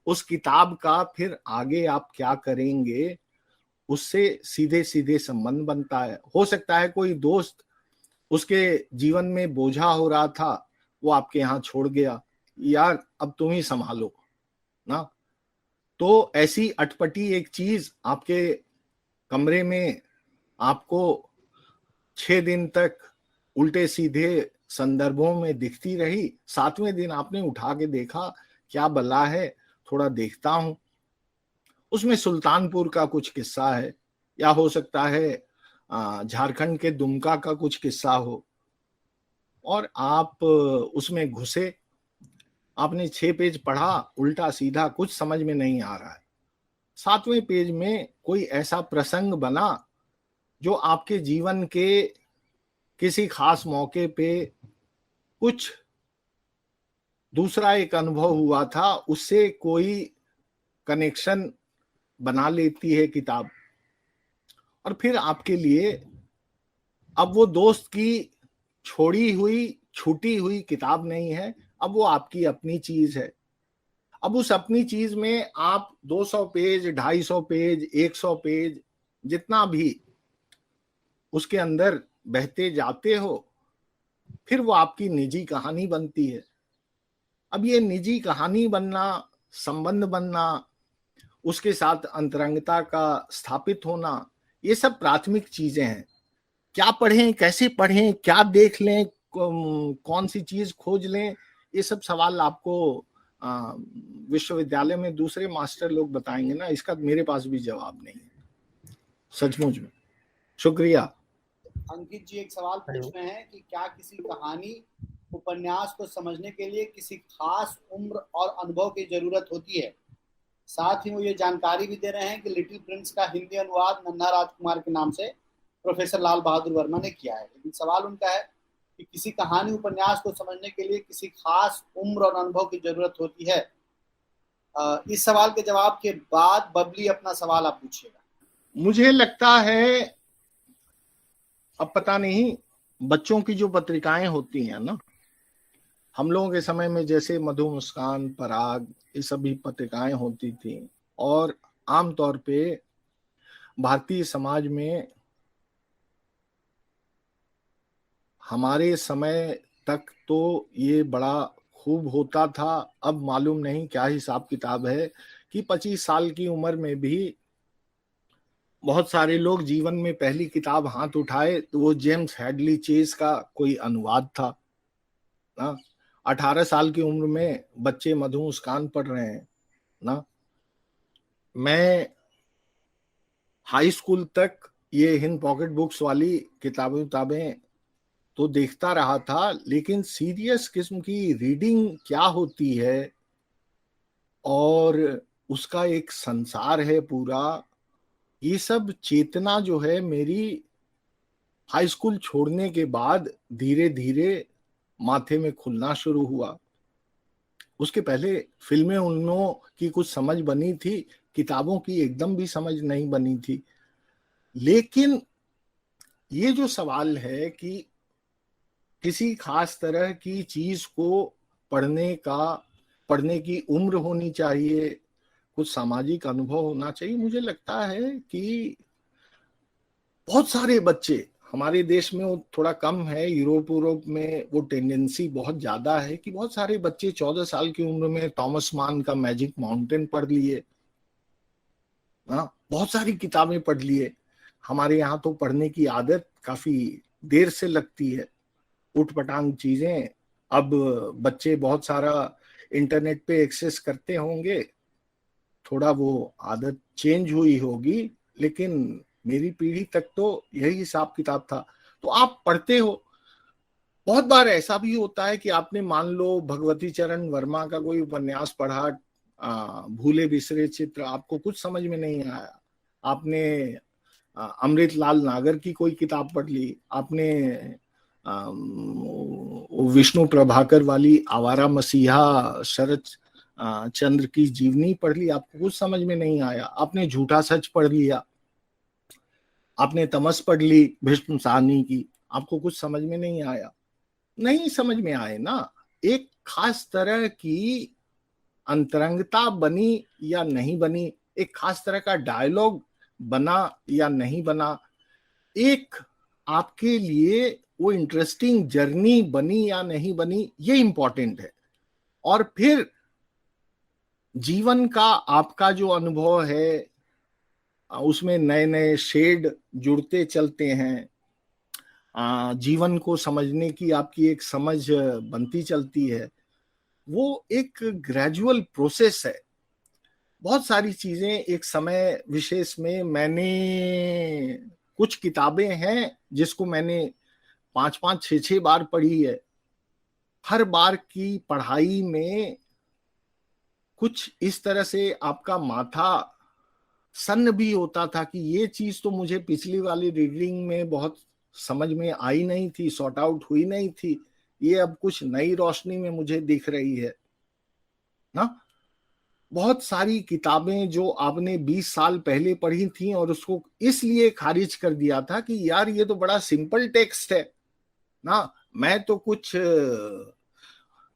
उस किताब का फिर आगे आप क्या करेंगे उससे सीधे सीधे संबंध बनता है। हो सकता है कोई दोस्त उसके जीवन में बोझा हो रहा था, वो आपके यहाँ छोड़ गया, यार अब तुम ही संभालो ना। तो ऐसी अटपटी एक चीज आपके कमरे में आपको 6 दिन तक उल्टे सीधे संदर्भों में दिखती रही, 7वें दिन आपने उठा के देखा, क्या बला है, थोड़ा देखता हूं। उसमें सुल्तानपुर का कुछ किस्सा है, या हो सकता है झारखंड के दुमका का कुछ किस्सा हो, और आप उसमें घुसे, आपने 6 पेज पढ़ा, उल्टा सीधा कुछ समझ में नहीं आ रहा है। 7वें पेज में कोई ऐसा प्रसंग बना जो आपके जीवन के किसी खास मौके पे कुछ दूसरा एक अनुभव हुआ था, उससे कोई कनेक्शन बना लेती है किताब। और फिर आपके लिए अब वो दोस्त की छोड़ी हुई छूटी हुई किताब नहीं है, अब वो आपकी अपनी चीज है। अब उस अपनी चीज में आप 200 पेज, 250 पेज, 100 पेज, जितना भी उसके अंदर बहते जाते हो, फिर वो आपकी निजी कहानी बनती है। अब ये निजी कहानी बनना, संबंध बनना, उसके साथ अंतरंगता का स्थापित होना, ये सब प्राथमिक चीजें हैं। क्या पढ़ें, कैसे पढ़ें, क्या देख लें, कौन सी चीज खोज लें, ये सब सवाल आपको विश्वविद्यालय में दूसरे मास्टर लोग बताएंगे ना, इसका मेरे पास भी जवाब नहीं है सचमुच में। शुक्रिया। अंकित जी एक सवाल पूछ रहे हैं कि क्या किसी कहानी उपन्यास को समझने के लिए किसी खास उम्र और अनुभव की जरूरत होती है? साथ ही वो ये जानकारी भी दे रहे हैं कि लिटिल प्रिंस का हिंदी अनुवाद नन्हा राजकुमार के नाम से प्रोफेसर लाल बहादुर वर्मा ने किया है, लेकिन सवाल उनका है कि किसी कहानी उपन्यास को समझने के लिए किसी खास उम्र और अनुभव की जरूरत होती है। इस सवाल के जवाब के बाद बबली अपना सवाल आप पूछिएगा। मुझे लगता है, अब पता नहीं, बच्चों की जो पत्रिकाएं होती हैं ना, हम लोगों के समय में जैसे मधु मुस्कान, पराग, ये सभी पत्रिकाएं होती थी, और आमतौर पे भारतीय समाज में हमारे समय तक तो ये बड़ा खूब होता था। अब मालूम नहीं क्या हिसाब किताब है कि 25 साल की उम्र में भी बहुत सारे लोग जीवन में पहली किताब हाथ उठाए तो वो जेम्स हेडली चेज का कोई अनुवाद था ना। 18 साल की उम्र में बच्चे मधु मुस्कान पढ़ रहे हैं ना। मैं हाई स्कूल तक ये हिंद पॉकेट बुक्स वाली किताबें तो देखता रहा था, लेकिन सीरियस किस्म की रीडिंग क्या होती है और उसका एक संसार है पूरा, ये सब चेतना जो है मेरी हाई स्कूल छोड़ने के बाद धीरे धीरे माथे में खुलना शुरू हुआ। उसके पहले फिल्में उनमें की कुछ समझ बनी थी, किताबों की एकदम भी समझ नहीं बनी थी। लेकिन ये जो सवाल है कि किसी खास तरह की चीज को पढ़ने की उम्र होनी चाहिए, कुछ सामाजिक अनुभव होना चाहिए, मुझे लगता है कि बहुत सारे बच्चे, हमारे देश में वो थोड़ा कम है, यूरोप में वो टेंडेंसी बहुत ज्यादा है कि बहुत सारे बच्चे 14 साल की उम्र में थॉमस मान का मैजिक माउंटेन पढ़ लिए, बहुत सारी किताबें पढ़ लिए। हमारे यहाँ तो पढ़ने की आदत काफी देर से लगती है, उठपटांग चीजें। अब बच्चे बहुत सारा इंटरनेट पे एक्सेस करते होंगे, थोड़ा वो आदत चेंज हुई होगी, लेकिन मेरी पीढ़ी तक तो यही हिसाब किताब था। तो आप पढ़ते हो, बहुत बार ऐसा भी होता है कि आपने मान लो भगवती चरण वर्मा का कोई उपन्यास पढ़ा, भूले बिसरे चित्र, आपको कुछ समझ में नहीं आया। आपने अमृतलाल नागर की कोई किताब पढ़ ली, आपने विष्णु प्रभाकर वाली आवारा मसीहा शरद चंद्र की जीवनी पढ़ ली, आपको कुछ समझ में नहीं आया। आपने झूठा सच पढ़ लिया, आपने तमस पढ़ ली भीष्म साहनी की, आपको कुछ समझ में नहीं आया। नहीं समझ में आए ना, एक खास तरह की अंतरंगता बनी या नहीं बनी, एक खास तरह का डायलॉग बना या नहीं बना, एक आपके लिए वो इंटरेस्टिंग जर्नी बनी या नहीं बनी, ये इंपॉर्टेंट है। और फिर जीवन का आपका जो अनुभव है उसमें नए नए शेड जुड़ते चलते हैं, जीवन को समझने की आपकी एक समझ बनती चलती है। वो एक ग्रेजुअल प्रोसेस है। बहुत सारी चीजें एक समय विशेष में, मैंने कुछ किताबें हैं जिसको मैंने 5-5, 6-6 बार पढ़ी है। हर बार की पढ़ाई में कुछ इस तरह से आपका माथा सन्न भी होता था कि ये चीज तो मुझे पिछली वाली रीडिंग में बहुत समझ में आई नहीं थी, सॉर्ट आउट हुई नहीं थी, ये अब कुछ नई रोशनी में मुझे दिख रही है ना। बहुत सारी किताबें जो आपने 20 साल पहले पढ़ी थी और उसको इसलिए खारिज कर दिया था कि यार ये तो बड़ा सिंपल टेक्स्ट है ना, मैं तो कुछ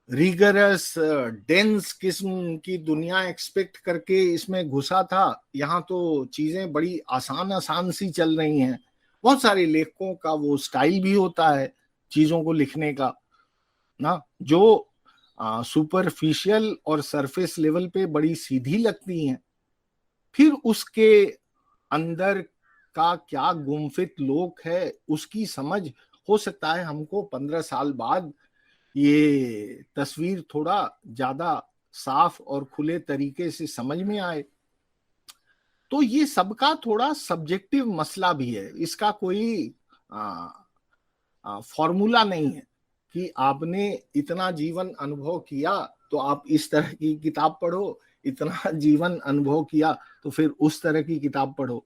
रिगरस डेंस किस्म की दुनिया एक्सपेक्ट करके इसमें घुसा था, यहाँ तो चीजें बड़ी आसान आसान सी चल रही हैं। बहुत सारे लेखकों का वो स्टाइल भी होता है चीजों को लिखने का ना, जो सुपरफिशियल और सरफेस लेवल पे बड़ी सीधी लगती हैं, फिर उसके अंदर का क्या गुम्फित लोक है उसकी समझ हो सकता है हमको 15 साल बाद ये तस्वीर थोड़ा ज्यादा साफ और खुले तरीके से समझ में आए। तो ये सबका थोड़ा सब्जेक्टिव मसला भी है, इसका कोई फॉर्मूला नहीं है कि आपने इतना जीवन अनुभव किया तो आप इस तरह की किताब पढ़ो, इतना जीवन अनुभव किया तो फिर उस तरह की किताब पढ़ो।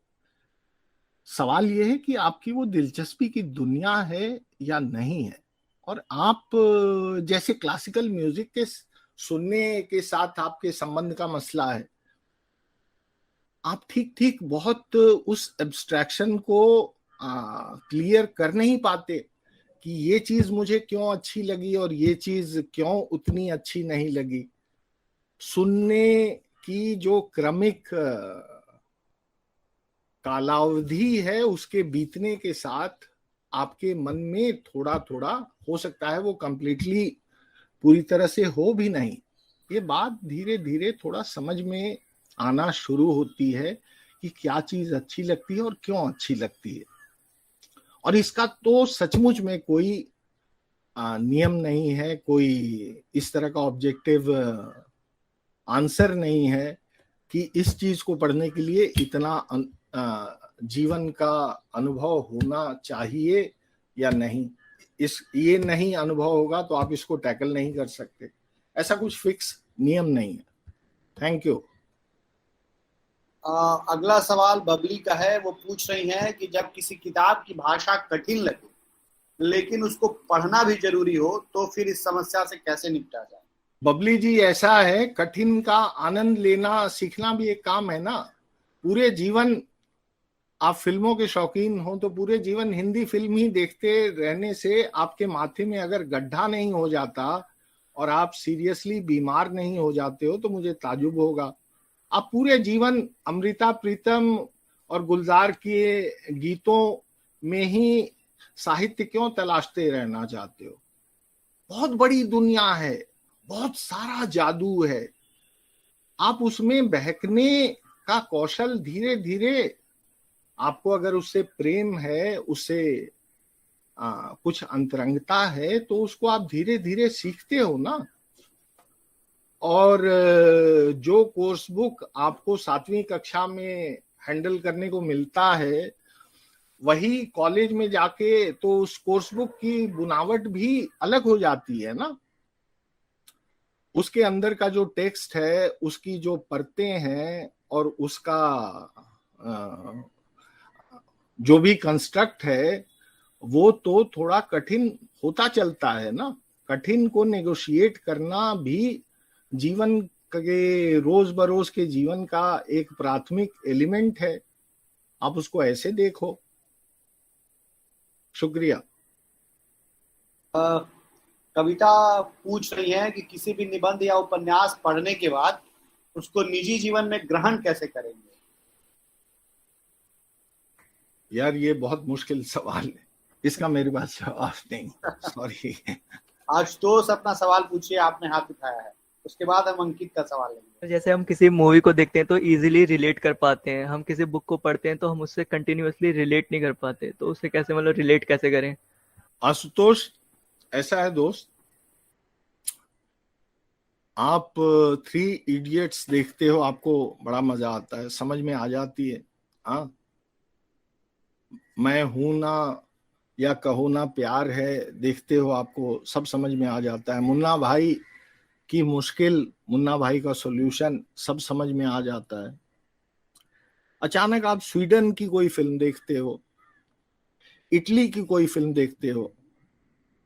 सवाल यह है कि आपकी वो दिलचस्पी की दुनिया है या नहीं है। और आप जैसे क्लासिकल म्यूजिक के सुनने के साथ आपके संबंध का मसला है, आप ठीक ठीक बहुत उस एब्स्ट्रैक्शन को क्लियर कर नहीं पाते कि ये चीज मुझे क्यों अच्छी लगी और ये चीज क्यों उतनी अच्छी नहीं लगी। सुनने की जो क्रमिक कालावधि है उसके बीतने के साथ आपके मन में थोड़ा थोड़ा हो सकता है वो कंप्लीटली पूरी तरह से हो भी नहीं, ये बात धीरे धीरे थोड़ा समझ में आना शुरू होती है कि क्या चीज अच्छी लगती है और क्यों अच्छी लगती है। और इसका तो सचमुच में कोई नियम नहीं है, कोई इस तरह का ऑब्जेक्टिव आंसर नहीं है कि इस चीज को पढ़ने के लिए इतना जीवन का अनुभव होना चाहिए या नहीं। ये नहीं अनुभव होगा तो आप इसको टैकल नहीं कर सकते, ऐसा कुछ फिक्स नियम नहीं है। Thank you. अगला सवाल बबली का है। वो पूछ रही हैं कि जब किसी किताब की भाषा कठिन लगे लेकिन उसको पढ़ना भी जरूरी हो तो फिर इस समस्या से कैसे निपटा जाए। बबली जी, ऐसा है, कठिन का आनंद लेना सीखना भी एक काम है ना। पूरे जीवन आप फिल्मों के शौकीन हो तो पूरे जीवन हिंदी फिल्म ही देखते रहने से आपके माथे में अगर गड्ढा नहीं हो जाता और आप सीरियसली बीमार नहीं हो जाते हो तो मुझे ताजुब होगा। आप पूरे जीवन अमृता प्रीतम और गुलजार के गीतों में ही साहित्य क्यों तलाशते रहना चाहते हो। बहुत बड़ी दुनिया है, बहुत सारा जादू है, आप उसमें बहकने का कौशल धीरे धीरे, आपको अगर उससे प्रेम है, उससे कुछ अंतरंगता है तो उसको आप धीरे धीरे सीखते हो ना। और जो कोर्स बुक आपको 7वीं कक्षा में हैंडल करने को मिलता है वही कॉलेज में जाके तो उस कोर्स बुक की बुनावट भी अलग हो जाती है ना। उसके अंदर का जो टेक्स्ट है, उसकी जो परतें हैं और उसका जो भी कंस्ट्रक्ट है वो तो थोड़ा कठिन होता चलता है ना। कठिन को नेगोशिएट करना भी जीवन के रोज बरोज के जीवन का एक प्राथमिक एलिमेंट है। आप उसको ऐसे देखो। शुक्रिया। कविता पूछ रही है कि किसी भी निबंध या उपन्यास पढ़ने के बाद उसको निजी जीवन में ग्रहण कैसे करेंगे। यार ये बहुत मुश्किल सवाल है, इसका मेरे पास जवाब नहीं। सॉरी। आशुतोष अपना सवाल पूछिए, आपने हाथ उठाया है, उसके बाद हम अंकित का सवाल लेंगे। जैसे हम किसी मूवी को देखते हैं तो इजीली रिलेट कर पाते हैं, हम किसी बुक को पढ़ते हैं तो हम उससे कंटिन्यूअसली रिलेट नहीं कर पाते, तो उससे कैसे मतलब रिलेट कैसे करें? आशुतोष, ऐसा है दोस्त, आप 3 इडियट्स देखते हो, आपको बड़ा मजा आता है, समझ में आ जाती है। हाँ, मैं हूं ना या कहो ना प्यार है देखते हो, आपको सब समझ में आ जाता है। मुन्ना भाई की मुश्किल, मुन्ना भाई का सॉल्यूशन सब समझ में आ जाता है। अचानक आप स्वीडन की कोई फिल्म देखते हो, इटली की कोई फिल्म देखते हो,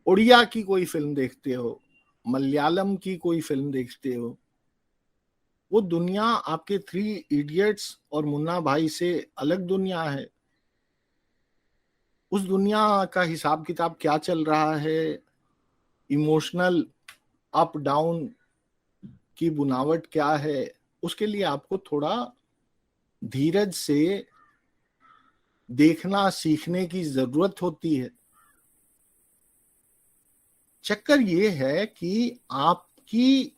उड़िया की कोई फिल्म देखते हो, मलयालम की कोई फिल्म देखते हो, वो दुनिया आपके 3 इडियट्स और मुन्ना भाई से अलग दुनिया है। उस दुनिया का हिसाब किताब क्या चल रहा है, इमोशनल अप डाउन की बुनावट क्या है, उसके लिए आपको थोड़ा धीरज से देखना सीखने की जरूरत होती है। चक्कर ये है कि आपकी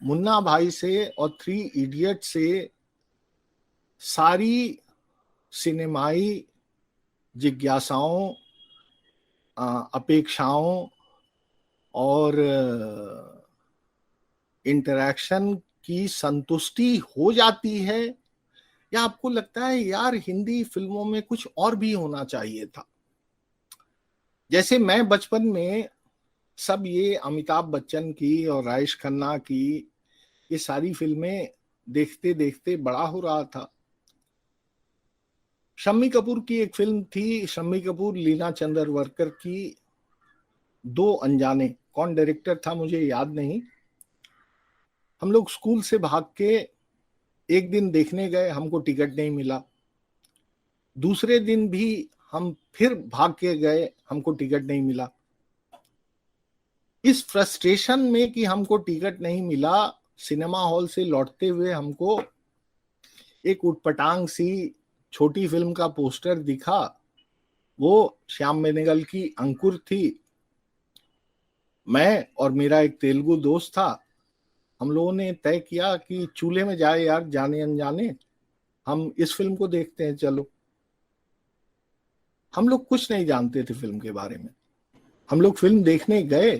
मुन्ना भाई से और 3 इडियट से सारी सिनेमाई जिज्ञासाओं, अपेक्षाओं और इंटरेक्शन की संतुष्टि हो जाती है, या आपको लगता है यार हिंदी फिल्मों में कुछ और भी होना चाहिए था। जैसे मैं बचपन में सब ये अमिताभ बच्चन की और राजेश खन्ना की ये सारी फिल्में देखते देखते बड़ा हो रहा था। शम्मी कपूर की एक फिल्म थी, शम्मी कपूर लीना चंदरवरकर की, दो अनजाने, कौन डायरेक्टर था मुझे याद नहीं। हम लोग स्कूल से भाग के एक दिन देखने गए, हमको टिकट नहीं मिला। दूसरे दिन भी हम फिर भाग के गए, हमको टिकट नहीं मिला। इस फ्रस्ट्रेशन में कि हमको टिकट नहीं मिला, सिनेमा हॉल से लौटते हुए हमको एक उटपटांग सी छोटी फिल्म का पोस्टर दिखा। वो श्याम बेनेगल की अंकुर थी। मैं और मेरा एक तेलुगु दोस्त था, हम लोगों ने तय किया कि चूल्हे में जाए यार, जाने अनजाने हम इस फिल्म को देखते हैं, चलो। हम लोग कुछ नहीं जानते थे फिल्म के बारे में। हम लोग फिल्म देखने गए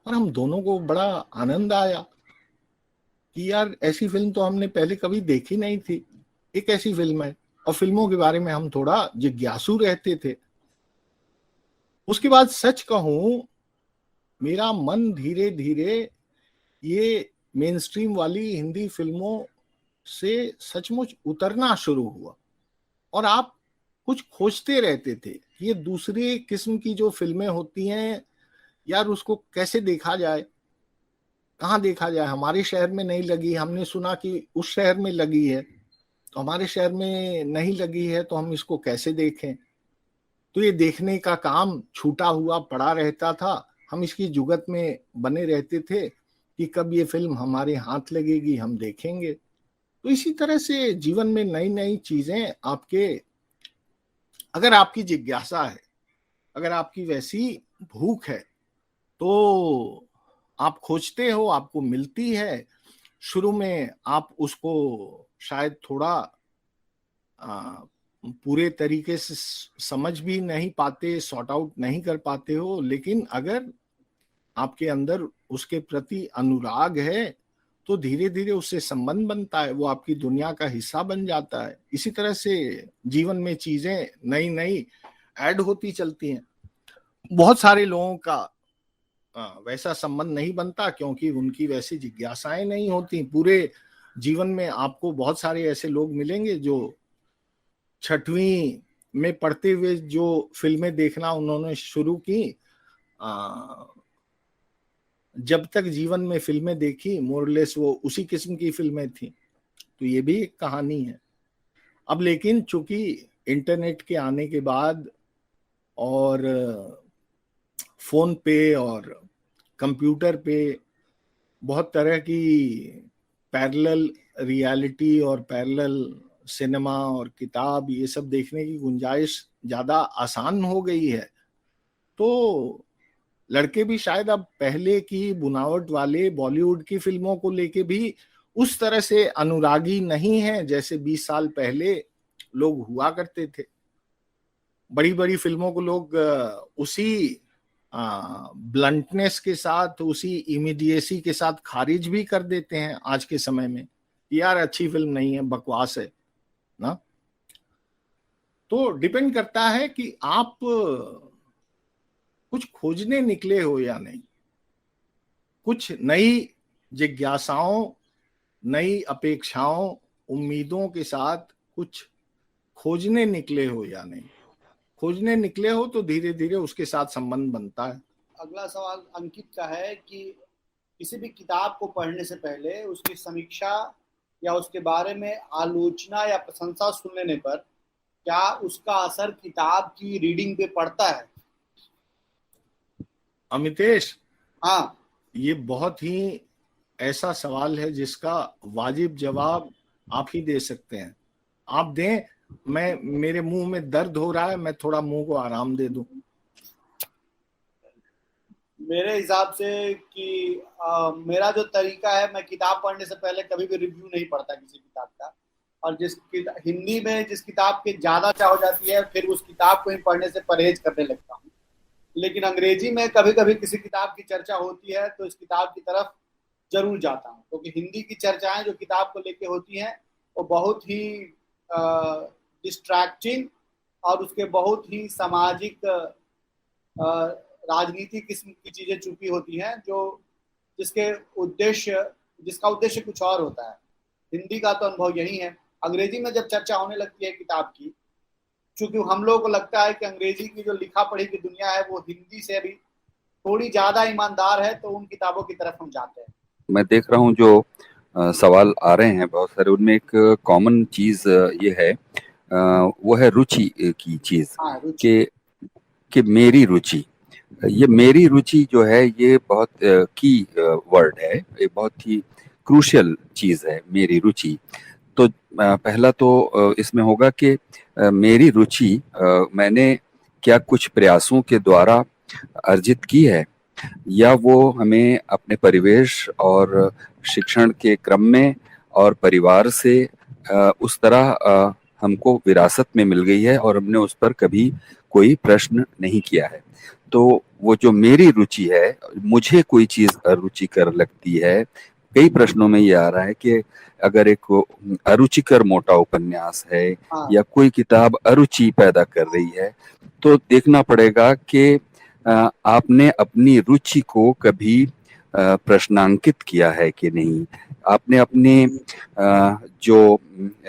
और हम दोनों को बड़ा आनंद आया कि यार ऐसी फिल्म तो हमने पहले कभी देखी नहीं थी, एक ऐसी फिल्म है। और फिल्मों के बारे में हम थोड़ा जिज्ञासु रहते थे। उसके बाद सच कहूं, मेरा मन धीरे धीरे ये मेन स्ट्रीम वाली हिंदी फिल्मों से सचमुच उतरना शुरू हुआ, और आप कुछ खोजते रहते थे। ये दूसरी किस्म की जो फिल्में होती हैं यार, उसको कैसे देखा जाए, कहाँ देखा जाए। हमारे शहर में नहीं लगी, हमने सुना कि उस शहर में लगी है, तो हमारे शहर में नहीं लगी है तो हम इसको कैसे देखें। तो ये देखने का काम छूटा हुआ पड़ा रहता था। हम इसकी जुगत में बने रहते थे कि कब ये फिल्म हमारे हाथ लगेगी, हम देखेंगे। तो इसी तरह से जीवन में नई नई चीजें आपके, अगर आपकी जिज्ञासा है, अगर आपकी वैसी भूख है, तो आप खोजते हो, आपको मिलती है। शुरू में आप उसको शायद थोड़ा पूरे तरीके से समझ भी नहीं पाते, सॉर्ट आउट नहीं कर पाते हो, लेकिन अगर आपके अंदर उसके प्रति अनुराग है तो धीरे धीरे उससे संबंध बनता है, वो आपकी दुनिया का हिस्सा बन जाता है। इसी तरह से जीवन में चीजें नई नई ऐड होती चलती हैं। बहुत सारे लोगों का वैसा संबंध नहीं बनता क्योंकि उनकी वैसी जिज्ञासाएं नहीं होती। पूरे जीवन में आपको बहुत सारे ऐसे लोग मिलेंगे जो 6वीं में पढ़ते हुए जो फिल्में देखना उन्होंने शुरू की, जब तक जीवन में फिल्में देखी मोरलेस वो उसी किस्म की फिल्में थी। तो ये भी एक कहानी है। अब लेकिन चूंकि इंटरनेट के आने के बाद और फोन पे और कंप्यूटर पे बहुत तरह की पैरेलल रियलिटी और पैरेलल सिनेमा और किताब ये सब देखने की गुंजाइश ज्यादा आसान हो गई है, तो लड़के भी शायद अब पहले की बुनावट वाले बॉलीवुड की फिल्मों को लेके भी उस तरह से अनुरागी नहीं है जैसे 20 साल पहले लोग हुआ करते थे। बड़ी बड़ी फिल्मों को लोग उसी ब्लंटनेस के साथ, उसी इमीडिएसी के साथ खारिज भी कर देते हैं आज के समय में, यार अच्छी फिल्म नहीं है, बकवास है ना। तो डिपेंड करता है कि आप कुछ खोजने निकले हो या नहीं, कुछ नई जिज्ञासाओं, नई अपेक्षाओं, उम्मीदों के साथ कुछ खोजने निकले हो या नहीं। खोजने निकले हो तो धीरे धीरे उसके साथ संबंध बनता है। अगला सवाल अंकित का है कि किसी भी किताब को पढ़ने से पहले उसकी समीक्षा या उसके बारे में आलोचना या प्रशंसा सुन लेने पर क्या उसका असर किताब की रीडिंग पे पड़ता है? अमितेश, हाँ, ये बहुत ही ऐसा सवाल है जिसका वाजिब जवाब आप ही दे सकते हैं। आप दें, मेरे मुंह में दर्द हो रहा है, मैं थोड़ा मुंह को आराम दे दूं। मेरे हिसाब से कि मेरा जो तरीका है, मैं किताब पढ़ने से पहले कभी भी रिव्यू नहीं पढ़ता किसी किताब का, और हिंदी में जिस किताब की ज्यादा चाह हो जाती है फिर उस किताब को ही पढ़ने से परहेज करने लगता हूँ। लेकिन अंग्रेजी में कभी कभी किसी किताब की चर्चा होती है तो इस किताब की तरफ जरूर जाता हूँ, क्योंकि हिंदी की चर्चाएं जो किताब को लेके होती हैं वो बहुत ही डिस्ट्रैक्टिंग और उसके बहुत ही सामाजिक राजनीति किस्म की चीजें छुपी होती हैं, जो जिसका उद्देश्य कुछ और होता है। हिंदी का तो अनुभव यही है। अंग्रेजी में जब चर्चा होने लगती है किताब की, क्योंकि हम लोगों को लगता है कि अंग्रेजी की जो लिखा पढ़ी की दुनिया है वो हिंदी से भी थोड़ी ज्यादा ईमानदार है, तो उन किताबों की तरफ हम जाते हैं। मैं देख रहा हूँ जो सवाल आ रहे हैं बहुत सारे, उनमें एक कॉमन चीज ये है, वो है रुचि की चीज। हाँ, रुचि। कि मेरी रुचि, ये मेरी रुचि जो है ये बहुत की वर्ड है, ये बहुत ही क्रूशियल चीज है मेरी रुचि। तो पहला तो इसमें होगा कि मेरी रुचि मैंने क्या कुछ प्रयासों के द्वारा अर्जित की है, या वो हमें अपने परिवेश और शिक्षण के क्रम में और परिवार से उस तरह हमको विरासत में मिल गई है और हमने उस पर कभी कोई प्रश्न नहीं किया है। तो वो जो मेरी रुचि है, मुझे कोई चीज अरुचिकर लगती है। कई प्रश्नों में ये आ रहा है कि अगर एक अरुचिकर मोटा उपन्यास है या कोई किताब अरुचि पैदा कर रही है, तो देखना पड़ेगा कि आपने अपनी रुचि को कभी प्रश्नांकित किया है कि नहीं। आपने अपने जो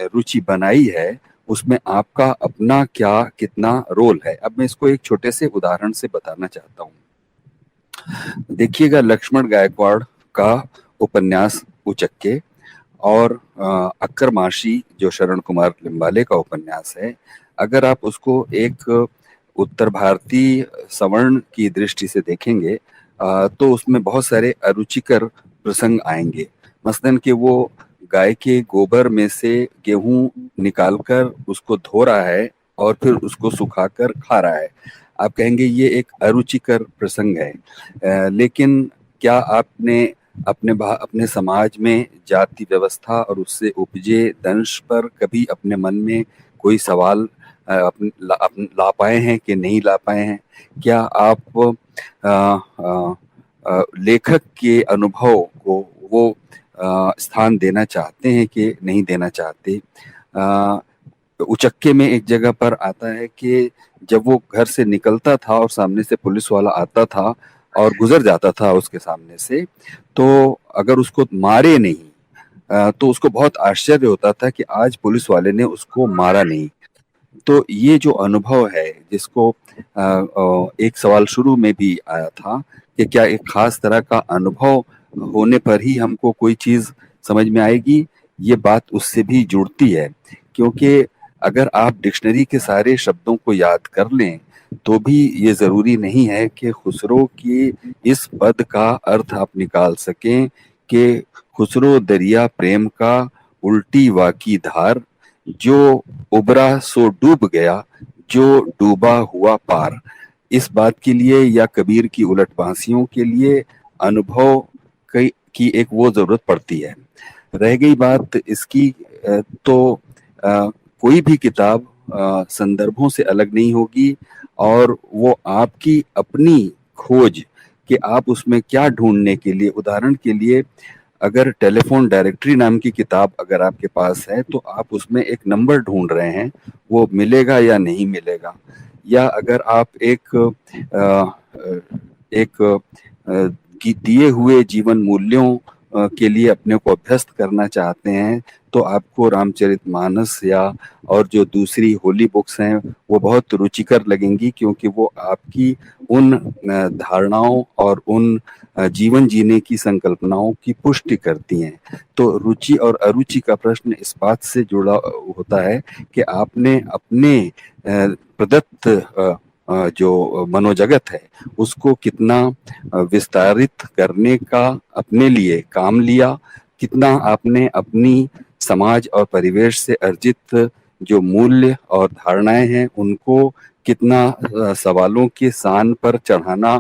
रुचि बनाई है उसमें आपका अपना क्या कितना रोल है। अब मैं इसको एक छोटे से उदाहरण से बताना चाहता हूँ। देखिएगा, लक्ष्मण गायकवाड़ का उपन्यास उचक्के और अक्कर माशी जो शरण कुमार लिम्बाले का उपन्यास है, अगर आप उसको एक उत्तर भारतीय सवर्ण की दृष्टि से देखेंगे तो उसमें बहुत सारे अरुचिकर प्रसंग आएंगे। मसलन कि वो गाय के गोबर में से गेहूं निकालकर उसको धो रहा है और फिर उसको सुखाकर खा रहा है। आप कहेंगे ये एक अरुचिकर प्रसंग है, लेकिन क्या आपने अपने समाज में जाति व्यवस्था और उससे उपजे दंश पर कभी अपने मन में कोई सवाल ला पाए हैं कि नहीं ला पाए हैं? क्या आप लेखक के अनुभव को वो स्थान देना चाहते हैं कि नहीं देना चाहते? उचक्के में एक जगह पर आता है कि जब वो घर से निकलता था और सामने से पुलिस वाला आता था और गुजर जाता था उसके सामने से, तो अगर उसको मारे नहीं तो उसको बहुत आश्चर्य होता था कि आज पुलिस वाले ने उसको मारा नहीं। तो ये जो अनुभव है, जिसको एक सवाल शुरू में भी आया था कि क्या एक खास तरह का अनुभव होने पर ही हमको कोई चीज समझ में आएगी, ये बात उससे भी जुड़ती है। क्योंकि अगर आप डिक्शनरी के सारे शब्दों को याद कर लें तो भी ये जरूरी नहीं है कि खुसरो की इस पद का अर्थ आप निकाल सकें कि खुसरो दरिया प्रेम का उल्टी वाकी धार, जो उबरा सो डूब गया, जो डूबा हुआ पार। इस बात के लिए या कबीर की उलट बांसियों के लिए अनुभव की एक वो जरूरत पड़ती है। रह गई बात इसकी, तो कोई भी किताब संदर्भों से अलग नहीं होगी और वो आपकी अपनी खोज कि आप उसमें क्या ढूंढने के लिए, उदाहरण के लिए अगर टेलीफोन डायरेक्टरी नाम की किताब अगर आपके पास है तो आप उसमें एक नंबर ढूंढ रहे हैं, वो मिलेगा या नहीं मिलेगा। या अगर आप एक दिए हुए जीवन मूल्यों के लिए अपने को अभ्यस्त करना चाहते हैं तो आपको रामचरितमानस या और जो दूसरी होली बुक्स हैं वो बहुत रुचिकर लगेंगी, क्योंकि वो आपकी उन धारणाओं और उन जीवन जीने की संकल्पनाओं की पुष्टि करती हैं। तो रुचि और अरुचि का प्रश्न इस बात से जुड़ा होता है कि आपने अपने प्रदत्त जो मनोजगत है उसको कितना विस्तारित करने का अपने लिए काम लिया, कितना आपने अपनी समाज और परिवेश से अर्जित जो मूल्य और धारणाएं हैं उनको कितना सवालों के सान पर चढ़ाना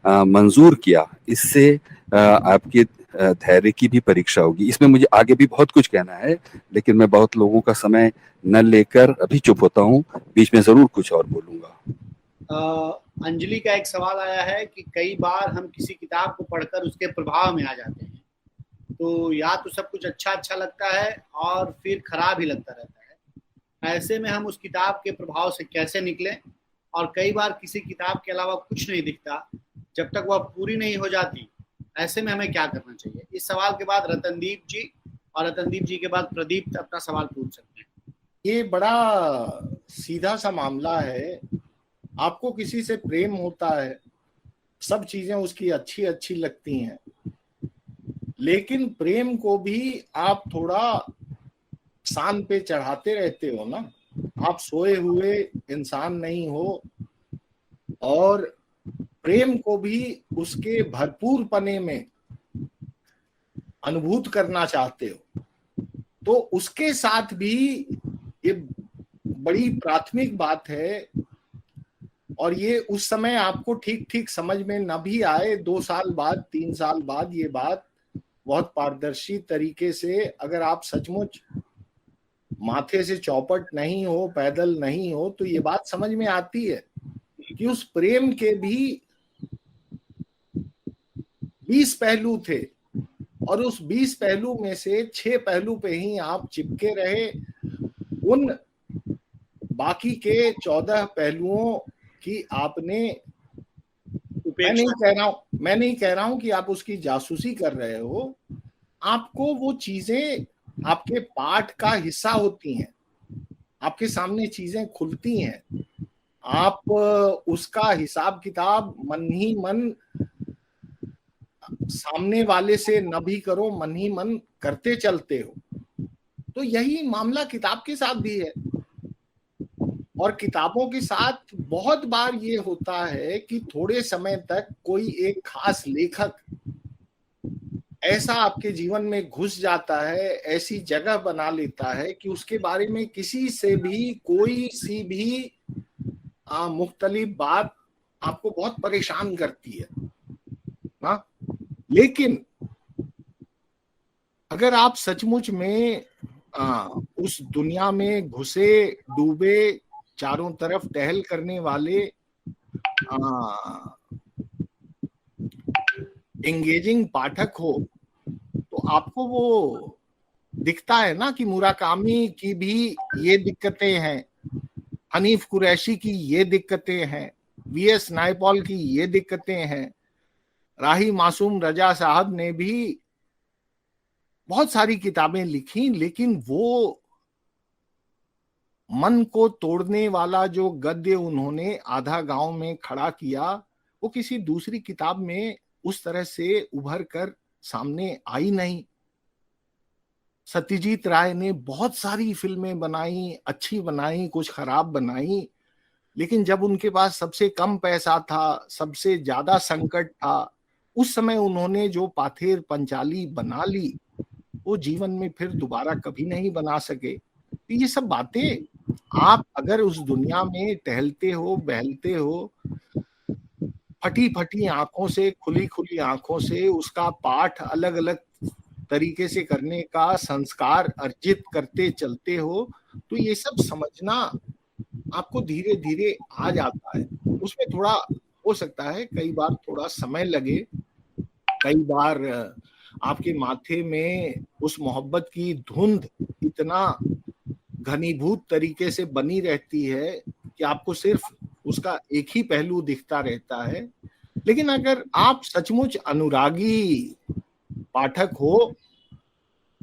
मंजूर किया। इससे आपके धैर्य की भी परीक्षा होगी। इसमें मुझे आगे भी बहुत कुछ कहना है, लेकिन मैं बहुत लोगों का समय न लेकर अभी चुप होता हूँ, बीच में जरूर कुछ और बोलूंगा। अंजलि का एक सवाल आया है कि कई बार हम किसी किताब को पढ़कर उसके प्रभाव में आ जाते हैं, तो या तो सब कुछ अच्छा लगता है और फिर खराब ही लगता रहता है। ऐसे में हम उस किताब के प्रभाव से कैसे निकलें? और कई बार किसी किताब के अलावा कुछ नहीं दिखता जब तक वह पूरी नहीं हो जाती, ऐसे में हमें क्या करना चाहिए? इस सवाल के बाद रतनदीप जी, और रतनदीप जी के बाद प्रदीप अपना सवाल पूछ सकते हैं। ये बड़ा सीधा सा मामला है। आपको किसी से प्रेम होता है, सब चीजें उसकी अच्छी लगती हैं, लेकिन प्रेम को भी आप थोड़ा सान पे चढ़ाते रहते हो ना। आप सोए हुए इंसान नहीं हो और प्रेम को भी उसके भरपूर पने में अनुभूत करना चाहते हो, तो उसके साथ भी ये बड़ी प्राथमिक बात है। और ये उस समय आपको ठीक समझ में न भी आए, 2 साल बाद 3 साल बाद ये बात बहुत पारदर्शी तरीके से, अगर आप सचमुच माथे से चौपट नहीं हो, पैदल नहीं हो, तो ये बात समझ में आती है कि उस प्रेम के भी 20 पहलू थे और उस 20 पहलू में से 6 पहलू पे ही आप चिपके रहे। उन बाकी के 14 पहलुओं कि आपने, मैं नहीं कह रहा हूं कि आप उसकी जासूसी कर रहे हो। आपको वो चीजें आपके पाठ का हिस्सा होती हैं, आपके सामने चीजें खुलती हैं, आप उसका हिसाब किताब मन ही मन सामने वाले से न भी करो, मन ही मन करते चलते हो। तो यही मामला किताब के साथ भी है। और किताबों के साथ बहुत बार ये होता है कि थोड़े समय तक कोई एक खास लेखक ऐसा आपके जीवन में घुस जाता है, ऐसी जगह बना लेता है कि उसके बारे में किसी से भी कोई सी भी मुख्तलिफ बात आपको बहुत परेशान करती है ना। लेकिन अगर आप सचमुच में उस दुनिया में घुसे डूबे चारों तरफ टहल करने वाले एंगेजिंग पाठक हो, तो आपको वो दिखता है ना कि मुराकामी की भी ये दिक्कतें हैं, हनीफ कुरैशी की ये दिक्कतें हैं, वीएस नायपॉल की ये दिक्कतें हैं, राही मासूम रजा साहब ने भी बहुत सारी किताबें लिखी, लेकिन वो मन को तोड़ने वाला जो गद्य उन्होंने आधा गांव में खड़ा किया, वो किसी दूसरी किताब में उस तरह से उभर कर सामने आई नहीं। सत्यजीत राय ने बहुत सारी फिल्में बनाई, अच्छी बनाई, कुछ खराब बनाई, लेकिन जब उनके पास सबसे कम पैसा था, सबसे ज्यादा संकट था, उस समय उन्होंने जो पाथेर पंचाली बना ली, वो जीवन में फिर दोबारा कभी नहीं बना सके। तो ये सब बातें, आप अगर उस दुनिया में टहलते हो, बहलते हो, फटी फटी आंखों से, खुली खुली आंखों से उसका पाठ अलग अलग तरीके से करने का संस्कार अर्जित करते चलते हो, तो ये सब समझना आपको धीरे धीरे आ जाता है। उसमें थोड़ा हो सकता है कई बार थोड़ा समय लगे, कई बार आपके माथे में उस मोहब्बत की धुंध इतना घनीभूत तरीके से बनी रहती है कि आपको सिर्फ उसका एक ही पहलू दिखता रहता है। लेकिन अगर आप सचमुच अनुरागी पाठक हो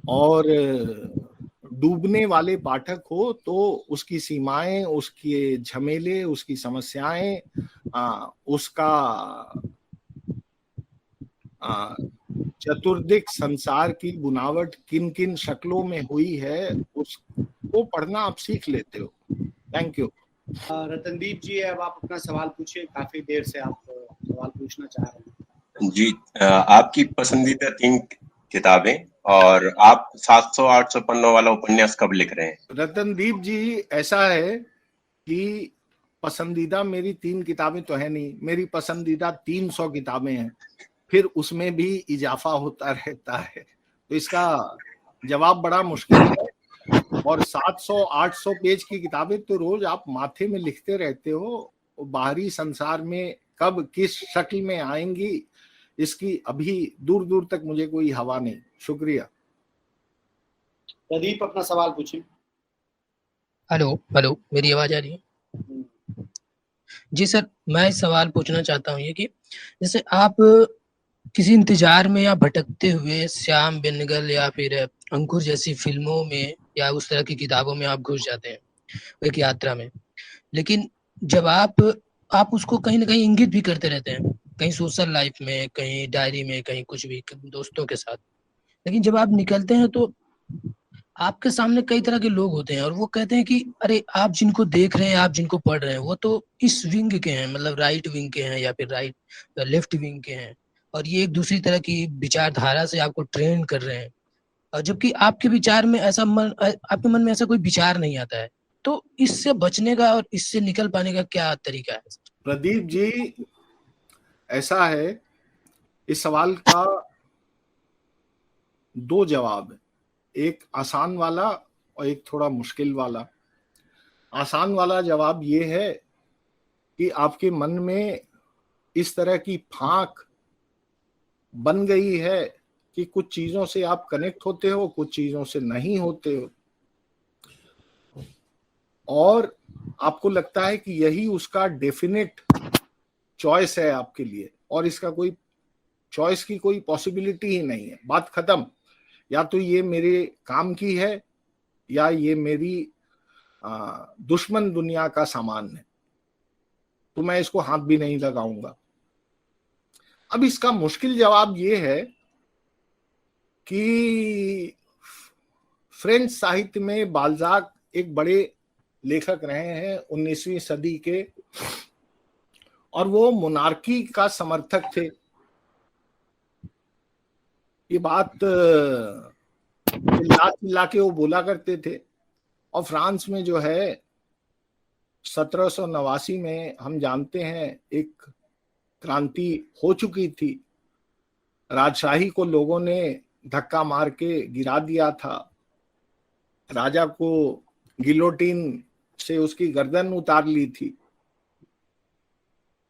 और डूबने वाले पाठक हो, तो उसकी सीमाएं, उसके झमेले, उसकी समस्याएं, उसका चतुर्दिक संसार की बुनावट किन किन शक्लों में हुई है, उसको पढ़ना आप सीख लेते हो। Thank you. रतनदीप जी, अब आप अपना सवाल पूछिए, काफी देर से आप सवाल पूछना चाह रहे हैं। जी, आपकी पसंदीदा 3 किताबें और आप 700-800 पन्नों वाला उपन्यास कब लिख रहे हैं? रतनदीप जी, ऐसा है कि पसंदीदा मेरी 3 किताबें तो है नहीं, मेरी पसंदीदा 300 किताबें हैं, फिर उसमें भी इजाफा होता रहता है, तो इसका जवाब बड़ा मुश्किल है। और 700-800 पेज की किताबें तो रोज आप माथे में लिखते रहते हो, बाहरी संसार में कब किस शक्ल में आएंगी, इसकी अभी दूर दूर तक मुझे कोई हवा नहीं। शुक्रिया। प्रदीप, अपना सवाल पूछिए। हेलो हेलो, मेरी आवाज आ रही है? जी सर, मैं सवाल पूछना चाहता हूँ ये कि जैसे आप किसी इंतजार में या भटकते हुए श्याम बेनेगल या फिर अंकुर जैसी फिल्मों में या उस तरह की किताबों में आप घुस जाते हैं एक यात्रा में, लेकिन जब आप उसको कहीं ना कहीं इंगित भी करते रहते हैं, कहीं सोशल लाइफ में, कहीं डायरी में, कहीं कुछ भी दोस्तों के साथ, लेकिन जब आप निकलते हैं तो आपके सामने कई तरह के लोग होते हैं और वो कहते हैं कि अरे आप जिनको देख रहे हैं, आप जिनको पढ़ रहे हैं, वो तो इस विंग के हैं, मतलब राइट विंग के हैं या फिर लेफ्ट विंग के हैं, और ये एक दूसरी तरह की विचारधारा से आपको ट्रेन कर रहे हैं, और जबकि आपके विचार में आपके मन में ऐसा कोई विचार नहीं आता है। तो इससे बचने का और इससे निकल पाने का क्या तरीका है? प्रदीप जी, ऐसा है, इस सवाल का 2 जवाब है, एक आसान वाला और एक थोड़ा मुश्किल वाला। आसान वाला जवाब ये है कि आपके मन में इस तरह की फांक बन गई है कि कुछ चीजों से आप कनेक्ट होते हो, कुछ चीजों से नहीं होते हो, और आपको लगता है कि यही उसका डेफिनेट चॉइस है आपके लिए, और इसका कोई चॉइस की कोई पॉसिबिलिटी ही नहीं है। बात खत्म, या तो ये मेरे काम की है या ये मेरी दुश्मन दुनिया का सामान है, तो मैं इसको हाथ भी नहीं लगाऊंगा। अब इसका मुश्किल जवाब ये है कि फ्रेंच साहित्य में बाल्जाक एक बड़े लेखक रहे हैं 19वीं सदी के, और वो मोनार्की का समर्थक थे। ये बात चिल्ला चिल्ला के वो बोला करते थे। और फ्रांस में जो है 1789 में हम जानते हैं एक क्रांति हो चुकी थी, राजशाही को लोगों ने धक्का मार के गिरा दिया था, राजा को गिलोटिन से उसकी गर्दन उतार ली थी।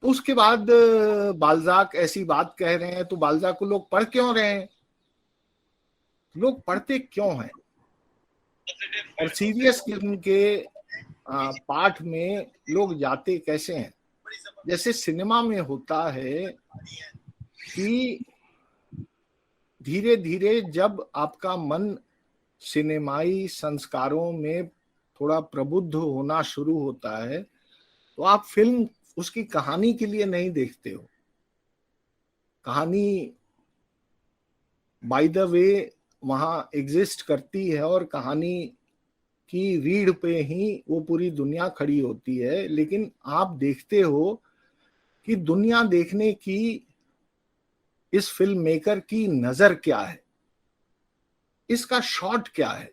उसके बाद बाल्जाक ऐसी बात कह रहे हैं, तो बाल्जाक को लोग पढ़ क्यों रहे हैं, लोग पढ़ते क्यों हैं, और सीरियस किस्म के पाठ में लोग जाते कैसे हैं। जैसे सिनेमा में होता है कि धीरे धीरे जब आपका मन सिनेमाई संस्कारों में थोड़ा प्रबुद्ध होना शुरू होता है, तो आप फिल्म उसकी कहानी के लिए नहीं देखते हो, कहानी बाय द वे वहां एग्जिस्ट करती है और कहानी की रीढ़ पे ही वो पूरी दुनिया खड़ी होती है, लेकिन आप देखते हो कि दुनिया देखने की इस फिल्म मेकर की नजर क्या है, इसका शॉट क्या है,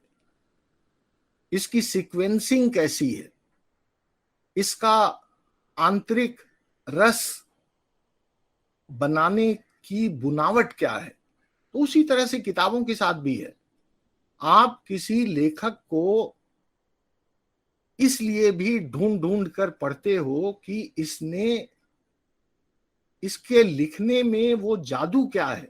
इसकी सीक्वेंसिंग कैसी है, इसका आंतरिक रस बनाने की बुनावट क्या है। तो उसी तरह से किताबों के साथ भी है। आप किसी लेखक को इसलिए भी ढूंढ ढूंढ कर पढ़ते हो कि इसके लिखने में वो जादू क्या है,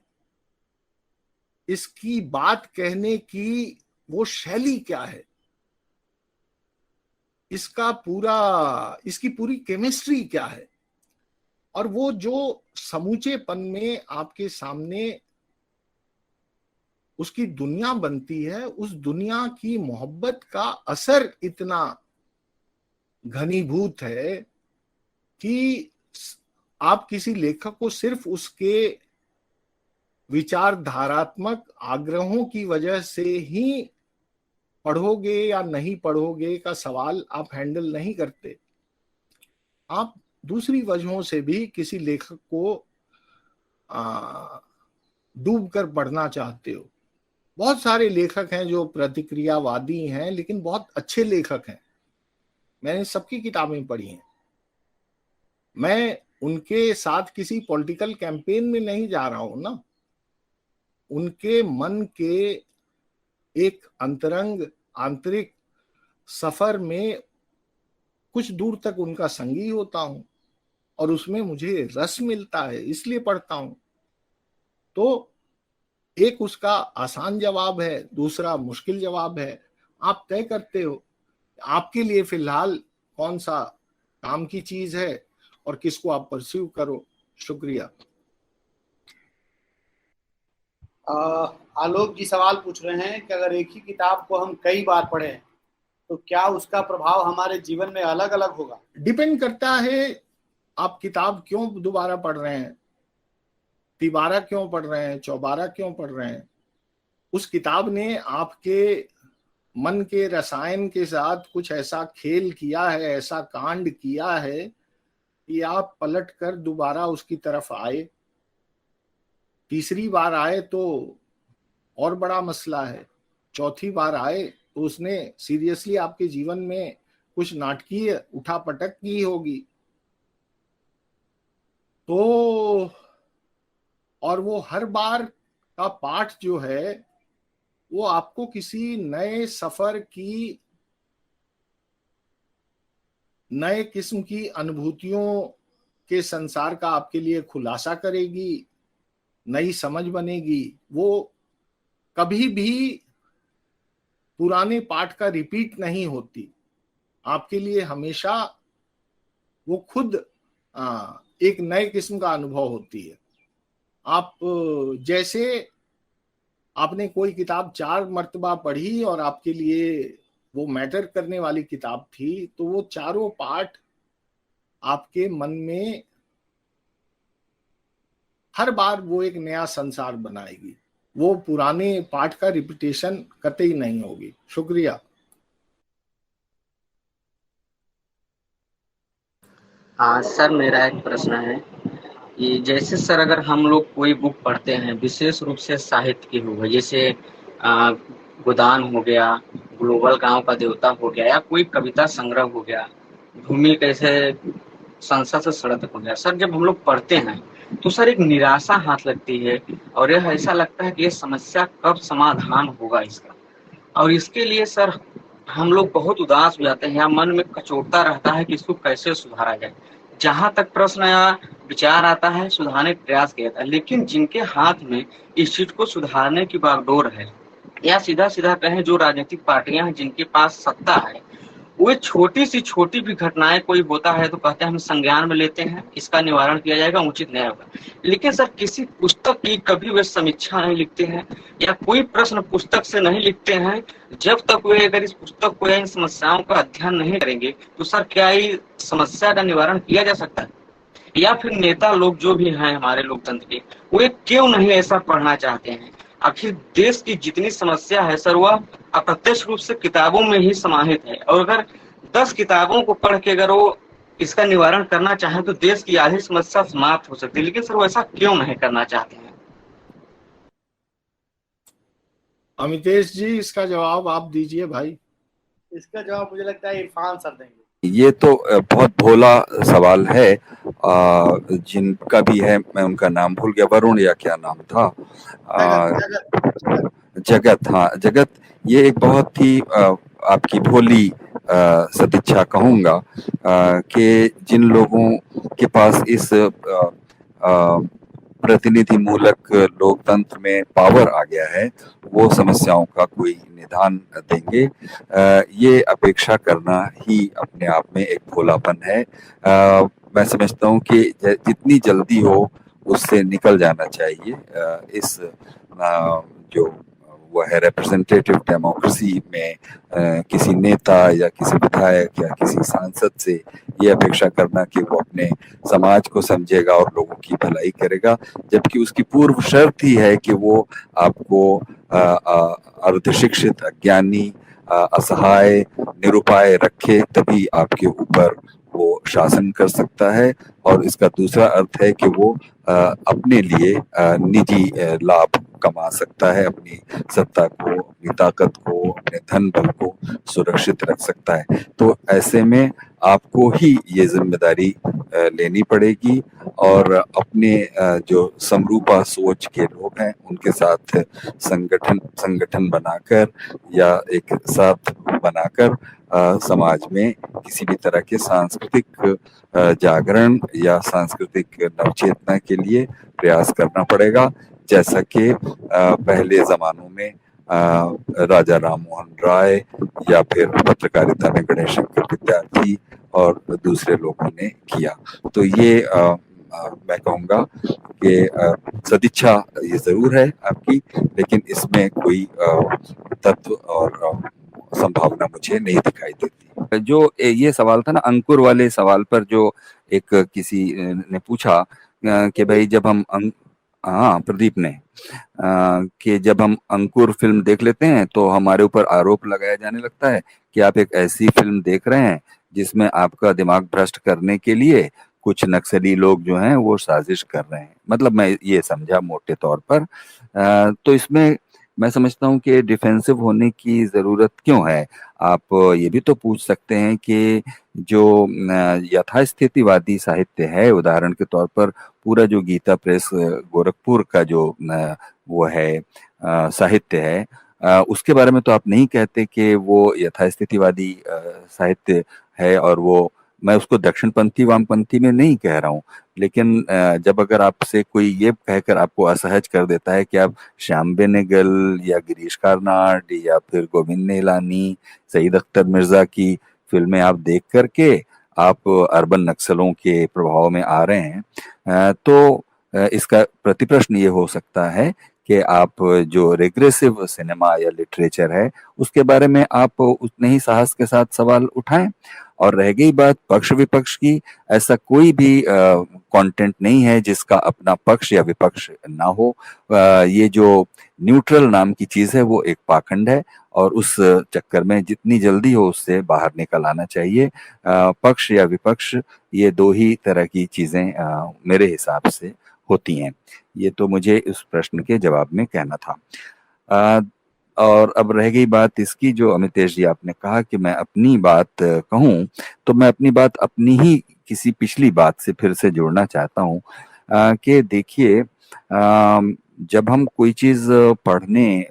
इसकी बात कहने की वो शैली क्या है, इसकी पूरी केमिस्ट्री क्या है, और वो जो समूचेपन में आपके सामने उसकी दुनिया बनती है, उस दुनिया की मोहब्बत का असर इतना घनीभूत है कि आप किसी लेखक को सिर्फ उसके विचारधारात्मक आग्रहों की वजह से ही पढ़ोगे या नहीं पढ़ोगे का सवाल आप हैंडल नहीं करते। आप दूसरी वजहों से भी किसी लेखक को डूब कर पढ़ना चाहते हो। बहुत सारे लेखक हैं जो प्रतिक्रियावादी हैं, लेकिन बहुत अच्छे लेखक हैं। मैंने सबकी किताबें पढ़ी हैं। मैं उनके साथ किसी पॉलिटिकल कैंपेन में नहीं जा रहा हूं ना। उनके मन के एक अंतरंग आंतरिक सफर में कुछ दूर तक उनका संगी होता हूं और उसमें मुझे रस मिलता है, इसलिए पढ़ता हूं। तो एक उसका आसान जवाब है, दूसरा मुश्किल जवाब है। आप तय करते हो आपके लिए फिलहाल कौन सा काम की चीज है और किसको आप परस्यू करो। शुक्रिया। आलोक जी सवाल पूछ रहे हैं कि अगर एक ही किताब को हम कई बार पढ़ें तो क्या उसका प्रभाव हमारे जीवन में अलग अलग होगा? डिपेंड करता है आप किताब क्यों दोबारा पढ़ रहे हैं, तिबारा क्यों पढ़ रहे हैं, चौबारा क्यों पढ़ रहे हैं। उस किताब ने आपके मन के रसायन के साथ कुछ ऐसा खेल किया है, ऐसा कांड किया है कि आप पलट कर दोबारा उसकी तरफ आए। तीसरी बार आए तो और बड़ा मसला है, चौथी बार आए तो उसने सीरियसली आपके जीवन में कुछ नाटकीय उठापटक की होगी। तो और वो हर बार का पाठ जो है वो आपको किसी नए सफर की, नए किस्म की अनुभूतियों के संसार का आपके लिए खुलासा करेगी, नई समझ बनेगी। वो कभी भी पुराने पाठ का रिपीट नहीं होती। आपके लिए हमेशा वो खुद एक नए किस्म का अनुभव होती है। आप जैसे आपने कोई किताब 4 मर्तबा पढ़ी और आपके लिए वो मैटर करने वाली किताब थी, तो वो चारों पाठ आपके मन में हर बार वो एक नया संसार बनाएगी। वो पुराने पाठ का रिपीटेशन कतई नहीं होगी। शुक्रिया। हाँ सर, मेरा एक प्रश्न है कि जैसे सर अगर हम लोग कोई बुक पढ़ते हैं, विशेष रूप से साहित्य की हो गई, जैसे गोदान हो गया, ग्लोबल गांव का देवता हो गया, या कोई कविता संग्रह हो गया, भूमि कैसे संसद से सड़क तक हो गया। सर जब हम लोग पढ़ते हैं तो सर एक निराशा हाथ लगती है और यह ऐसा लगता है कि ये समस्या कब समाधान होगा इसका, और इसके लिए सर हम लोग बहुत उदास हो जाते हैं या मन में कचोटता रहता है कि इसको कैसे सुधारा जाए। जहां तक प्रश्न या विचार आता है सुधारने का प्रयास किया जाता है, लेकिन जिनके हाथ में इस चीज को सुधारने की बागडोर है, या सीधा सीधा कहें जो राजनीतिक पार्टियां हैं जिनके पास सत्ता है, वो छोटी सी छोटी भी घटनाएं कोई होता है तो कहते हैं हम संज्ञान में लेते हैं, इसका निवारण किया जाएगा, उचित न्याय होगा। लेकिन सर किसी पुस्तक की कभी वे समीक्षा नहीं लिखते हैं या कोई प्रश्न पुस्तक से नहीं लिखते हैं। जब तक वे अगर इस पुस्तक को या इन समस्याओं का अध्ययन नहीं करेंगे तो सर क्या इस समस्या का निवारण किया जा सकता है? या फिर नेता लोग जो भी हैं हमारे लोकतंत्र के, वे क्यों नहीं ऐसा पढ़ना चाहते हैं? आखिर देश की जितनी समस्या है सर, वह अप्रत्यक्ष रूप से किताबों में ही समाहित है, और अगर 10 किताबों को पढ़ के अगर वो इसका निवारण करना चाहें तो देश की आधी समस्या समाप्त हो सकती है, लेकिन सर वो ऐसा क्यों नहीं करना चाहते हैं? अमितेश जी, इसका जवाब आप दीजिए भाई। इसका जवाब मुझे लगता है इरफान सर देंगे। ये तो बहुत भोला सवाल है। जिनका भी है, मैं उनका नाम भूल गया, वरुण या क्या नाम था, जगत, हाँ जगत। ये एक बहुत ही आपकी भोली सदिच्छा कहूंगा कि जिन लोगों के पास इस प्रतिनिधि मूलक लोकतंत्र में पावर आ गया है, वो समस्याओं का कोई निदान देंगे, ये अपेक्षा करना ही अपने आप में एक भोलापन है। मैं समझता हूँ कि जितनी जल्दी हो उससे निकल जाना चाहिए। इस जो वो है रिप्रेजेंटेटिव डेमोक्रेसी में किसी नेता या किसी विधायक या किसी सांसद से ये अपेक्षा करना कि वो अपने समाज को समझेगा और लोगों की भलाई करेगा, जबकि उसकी पूर्व शर्त ही है कि वो आपको अर्धशिक्षित, अज्ञानी, असहाय, निरुपाय रखे, तभी आपके ऊपर वो शासन कर सकता है। और इसका दूसरा अर्थ है कि वो अपने लिए निजी लाभ कमा सकता है, अपनी सत्ता को, अपनी ताकत को, अपने धन बल को सुरक्षित रख सकता है। तो ऐसे में आपको ही ये जिम्मेदारी लेनी पड़ेगी और अपने जो समरूपा सोच के लोग हैं उनके साथ संगठन बनाकर या एक साथ बनाकर समाज में किसी भी तरह के सांस्कृतिक जागरण या सांस्कृतिक नवचेतना के लिए प्रयास करना पड़ेगा, जैसा कि पहले जमानों में राजा राम मोहन राय या फिर पत्रकारिता में गणेश शंकर विद्यार्थी और दूसरे लोगों ने किया। तो ये मैं कहूँगा कि सदिच्छा ये जरूर है आपकी, लेकिन इसमें कोई तत्व और संभावना मुझे नहीं दिखाई देती। जो ये सवाल था ना, अंकुर वाले सवाल पर जो एक किसी ने पूछा कि भाई जब हम हाँ प्रदीप ने कि जब हम अंकुर फिल्म देख लेते हैं तो हमारे ऊपर आरोप लगाया जाने लगता है कि आप एक ऐसी फिल्म देख रहे हैं जिसमें आपका दिमाग भ्रष्ट करने के लिए कुछ नक्सली लोग जो हैं वो साजिश कर रहे हैं। मतलब मैं ये समझा मोटे तौर पर। तो इसमें मैं समझता हूँ कि डिफेंसिव होने की जरूरत क्यों है। आप ये भी तो पूछ सकते हैं कि जो यथास्थितिवादी साहित्य है, उदाहरण के तौर पर पूरा जो गीता प्रेस गोरखपुर का जो वो है साहित्य है, उसके बारे में तो आप नहीं कहते कि वो यथास्थितिवादी साहित्य है, और वो मैं उसको दक्षिणपंथी वामपंथी में नहीं कह रहा हूँ, लेकिन जब अगर आपसे कोई ये कहकर आपको असहज कर देता है कि आप श्याम बेनेगल या गिरीश कार्नाड या फिर गोविंद निहलानी, सईद अख्तर मिर्जा की फिल्में आप देख करके आप अर्बन नक्सलों के प्रभाव में आ रहे हैं, तो इसका प्रतिप्रश्न ये हो सकता है कि आप जो रिग्रेसिव सिनेमा या लिटरेचर है उसके बारे में आप उतने ही साहस के साथ सवाल उठाएं। और रह गई बात पक्ष विपक्ष की, ऐसा कोई भी कंटेंट नहीं है जिसका अपना पक्ष या विपक्ष ना हो। ये जो न्यूट्रल नाम की चीज है वो एक पाखंड है, और उस चक्कर में जितनी जल्दी हो उससे बाहर निकल आना चाहिए। पक्ष या विपक्ष ये दो ही तरह की चीजें मेरे हिसाब से होती हैं। ये तो मुझे इस प्रश्न के जवाब में कहना था। और अब रह गई बात इसकी, जो अमितेश जी आपने कहा कि मैं अपनी बात कहूं, तो मैं अपनी बात अपनी ही किसी पिछली बात से फिर से जोड़ना चाहता हूं कि देखिए, जब हम कोई चीज पढ़ने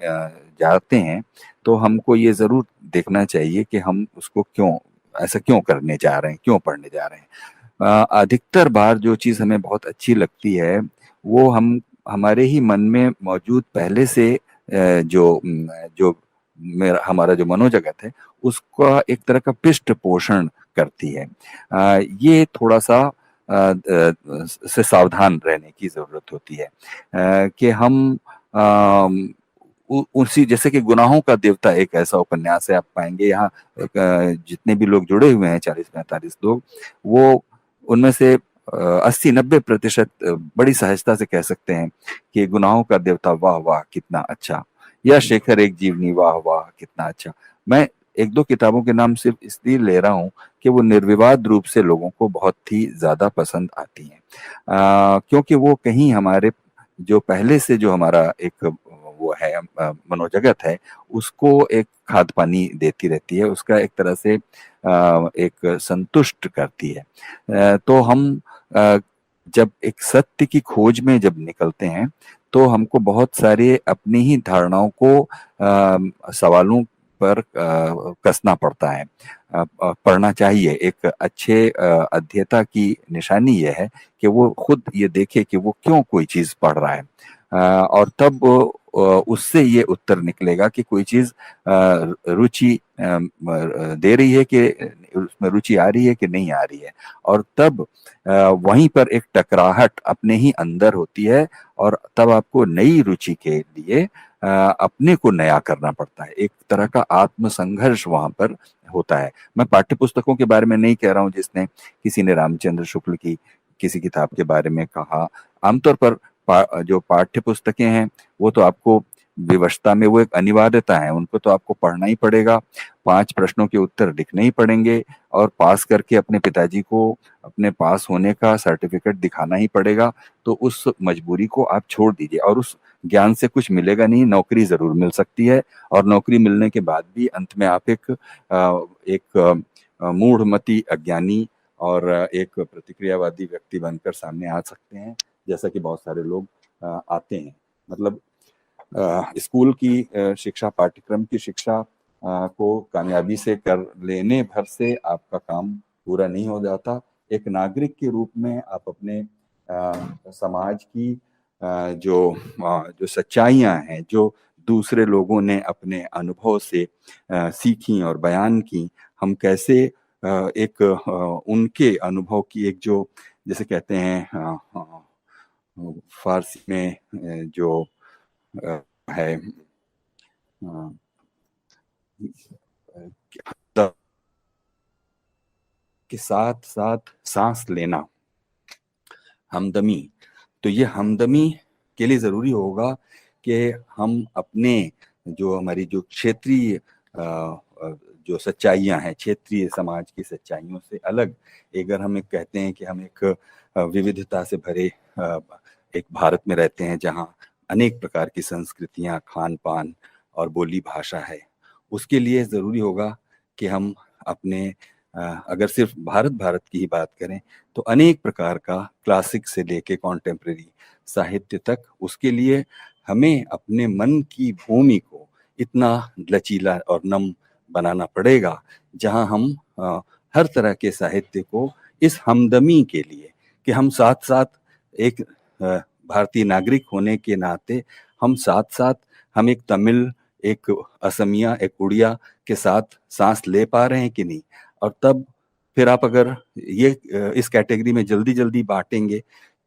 जाते हैं तो हमको ये जरूर देखना चाहिए कि हम उसको क्यों करने जा रहे हैं, क्यों पढ़ने जा रहे हैं। अधिकतर बार जो चीज हमें बहुत अच्छी लगती है वो हमारे ही मन में मौजूद पहले से जो हमारा जो मनोजगत है उसका एक तरह का पृष्ठ पोषण करती है। ये थोड़ा सा से सावधान रहने की जरूरत होती है कि हम उसी, जैसे कि गुनाहों का देवता एक ऐसा उपन्यास है, आप पाएंगे यहाँ जितने भी लोग जुड़े हुए हैं 40-45 लोग, वो उनमें से 80-90% बड़ी सहजता से कह सकते हैं कि गुनाहों का देवता वाह वाह कितना अच्छा, या शेखर एक जीवनी वाह वाह कितना अच्छा। मैं एक दो किताबों के नाम सिर्फ इसलिए ले रहा हूँ कि वो निर्विवाद रूप से लोगों को बहुत ही ज्यादा पसंद आती हैं, क्योंकि वो कहीं हमारे जो पहले से जो हमारा एक वो है मनोजगत है, उसको एक खाद पानी देती रहती है, उसका एक तरह से एक संतुष्ट करती है। तो हम जब एक सत्य की खोज में जब निकलते हैं तो हमको बहुत सारे अपनी ही धारणाओं को सवालों पर कसना पड़ता है, पढ़ना चाहिए। एक अच्छे अध्येता की निशानी यह है कि वो खुद ये देखे कि वो क्यों कोई चीज पढ़ रहा है, और तब उससे ये उत्तर निकलेगा कि कोई चीज रुचि दे रही है कि उसमें रुचि आ रही है कि नहीं आ रही है, और तब वहीं पर एक टकराहट अपने ही अंदर होती है, और तब आपको नई रुचि के लिए अपने को नया करना पड़ता है। एक तरह का आत्मसंघर्ष वहां पर होता है। मैं पाठ्य पुस्तकों के बारे में नहीं कह रहा हूं, जिसने किसी ने रामचंद्र शुक्ल की किसी किताब के बारे में कहा। आमतौर पर जो पाठ्य पुस्तकें हैं वो तो आपको विवशता में वो एक अनिवार्यता है, उनको तो आपको पढ़ना ही पड़ेगा, 5 प्रश्नों के उत्तर लिखने ही पड़ेंगे, और पास करके अपने पिताजी को अपने पास होने का सर्टिफिकेट दिखाना ही पड़ेगा। तो उस मजबूरी को आप छोड़ दीजिए, और उस ज्ञान से कुछ मिलेगा नहीं। नौकरी जरूर मिल सकती है, और नौकरी मिलने के बाद भी अंत में आप एक मूढ़मती अज्ञानी और एक प्रतिक्रियावादी व्यक्ति बनकर सामने आ सकते हैं, जैसा कि बहुत सारे लोग आते हैं। मतलब स्कूल की शिक्षा, पाठ्यक्रम की शिक्षा को कामयाबी से कर लेने भर से आपका काम पूरा नहीं हो जाता। एक नागरिक के रूप में आप अपने समाज की जो सच्चाइयां हैं, जो दूसरे लोगों ने अपने अनुभव से सीखी और बयान की, हम कैसे एक उनके अनुभव की एक जो जैसे कहते हैं फारसी में जो है के साथ साथ सांस लेना, हमदमी। तो ये हमदमी के लिए जरूरी होगा कि हम अपने जो हमारी जो क्षेत्रीय जो सच्चाइयां हैं, क्षेत्रीय समाज की सच्चाइयों से अलग, अगर हम एक कहते हैं कि हम एक विविधता से भरे एक भारत में रहते हैं जहां अनेक प्रकार की संस्कृतियां, खान पान और बोली भाषा है, उसके लिए जरूरी होगा कि हम अपने अगर सिर्फ भारत की ही बात करें तो अनेक प्रकार का क्लासिक से लेके कॉन्टेम्प्रेरी साहित्य तक, उसके लिए हमें अपने मन की भूमि को इतना लचीला और नम बनाना पड़ेगा जहां हम हर तरह के साहित्य को इस हमदमी के लिए कि हम साथ साथ एक भारतीय नागरिक होने के नाते हम साथ साथ हम एक तमिल, एक असमिया, एक उड़िया के साथ सांस ले पा रहे हैं कि नहीं। और तब फिर आप अगर ये इस कैटेगरी में जल्दी जल्दी बांटेंगे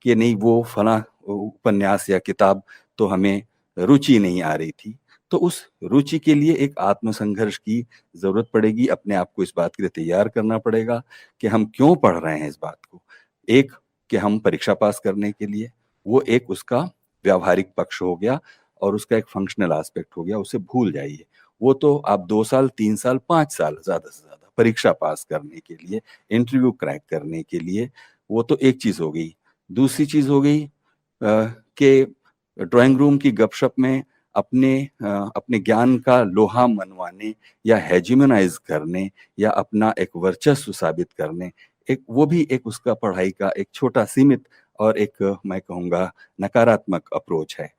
कि नहीं वो फला उपन्यास या किताब तो हमें रुचि नहीं आ रही थी, तो उस रुचि के लिए एक आत्मसंघर्ष की जरूरत पड़ेगी। अपने आप को इस बात के लिए तैयार करना पड़ेगा कि हम क्यों पढ़ रहे हैं इस बात को। एक कि हम परीक्षा पास करने के लिए, वो एक उसका व्यावहारिक पक्ष हो गया और उसका एक फंक्शनल एस्पेक्ट हो गया, उसे भूल जाइए। वो तो आप 2 साल, 3 साल, 5 साल ज्यादा से ज्यादा परीक्षा पास करने के लिए, इंटरव्यू क्रैक करने के लिए, वो तो एक चीज हो गई। दूसरी चीज हो गई कि ड्राइंग रूम की गपशप में अपने ज्ञान का लोहा मनवाने या हेजिमनाइज करने या अपना एक वर्चस्व साबित करने, एक वो भी एक उसका पढ़ाई का एक छोटा सीमित और एक मैं कहूँगा नकारात्मक अप्रोच है।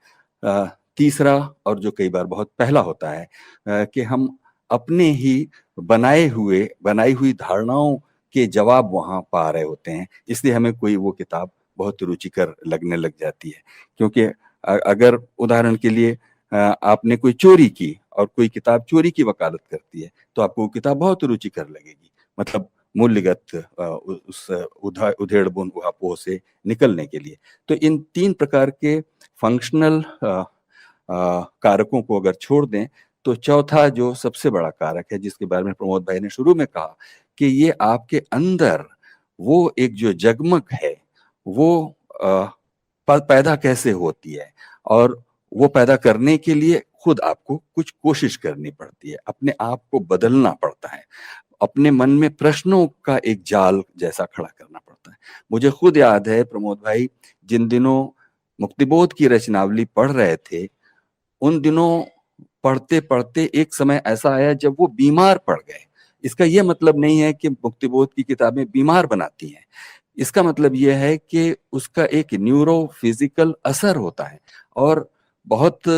तीसरा, और जो कई बार बहुत पहला होता है, कि हम अपने ही बनाई हुई धारणाओं के जवाब वहां पा रहे होते हैं, इसलिए हमें कोई वो किताब बहुत रुचिकर लगने लग जाती है। क्योंकि अगर उदाहरण के लिए आपने कोई चोरी की और कोई किताब चोरी की वकालत करती है तो आपको वो किताब बहुत रुचिकर लगेगी, मतलब मूल्यगत उस उधेड़ बुन उहापोह से निकलने के लिए। तो इन 3 प्रकार के फंक्शनल कारकों को अगर छोड़ दें तो चौथा जो सबसे बड़ा कारक है, जिसके बारे में प्रमोद भाई ने शुरू में कहा कि ये आपके अंदर वो एक जो जगमग है वो पैदा कैसे होती है, और वो पैदा करने के लिए खुद आपको कुछ कोशिश करनी पड़ती है, अपने आप को बदलना पड़ता है, अपने मन में प्रश्नों का एक जाल जैसा खड़ा करना पड़ता है। मुझे खुद याद है प्रमोद भाई, जिन दिनों मुक्तिबोध की रचनावली पढ़ रहे थे, उन दिनों पढ़ते पढ़ते एक समय ऐसा आया जब वो बीमार पड़ गए। इसका ये मतलब नहीं है कि मुक्तिबोध की किताबें बीमार बनाती हैं, इसका मतलब यह है कि उसका एक न्यूरो फिजिकल असर होता है, और बहुत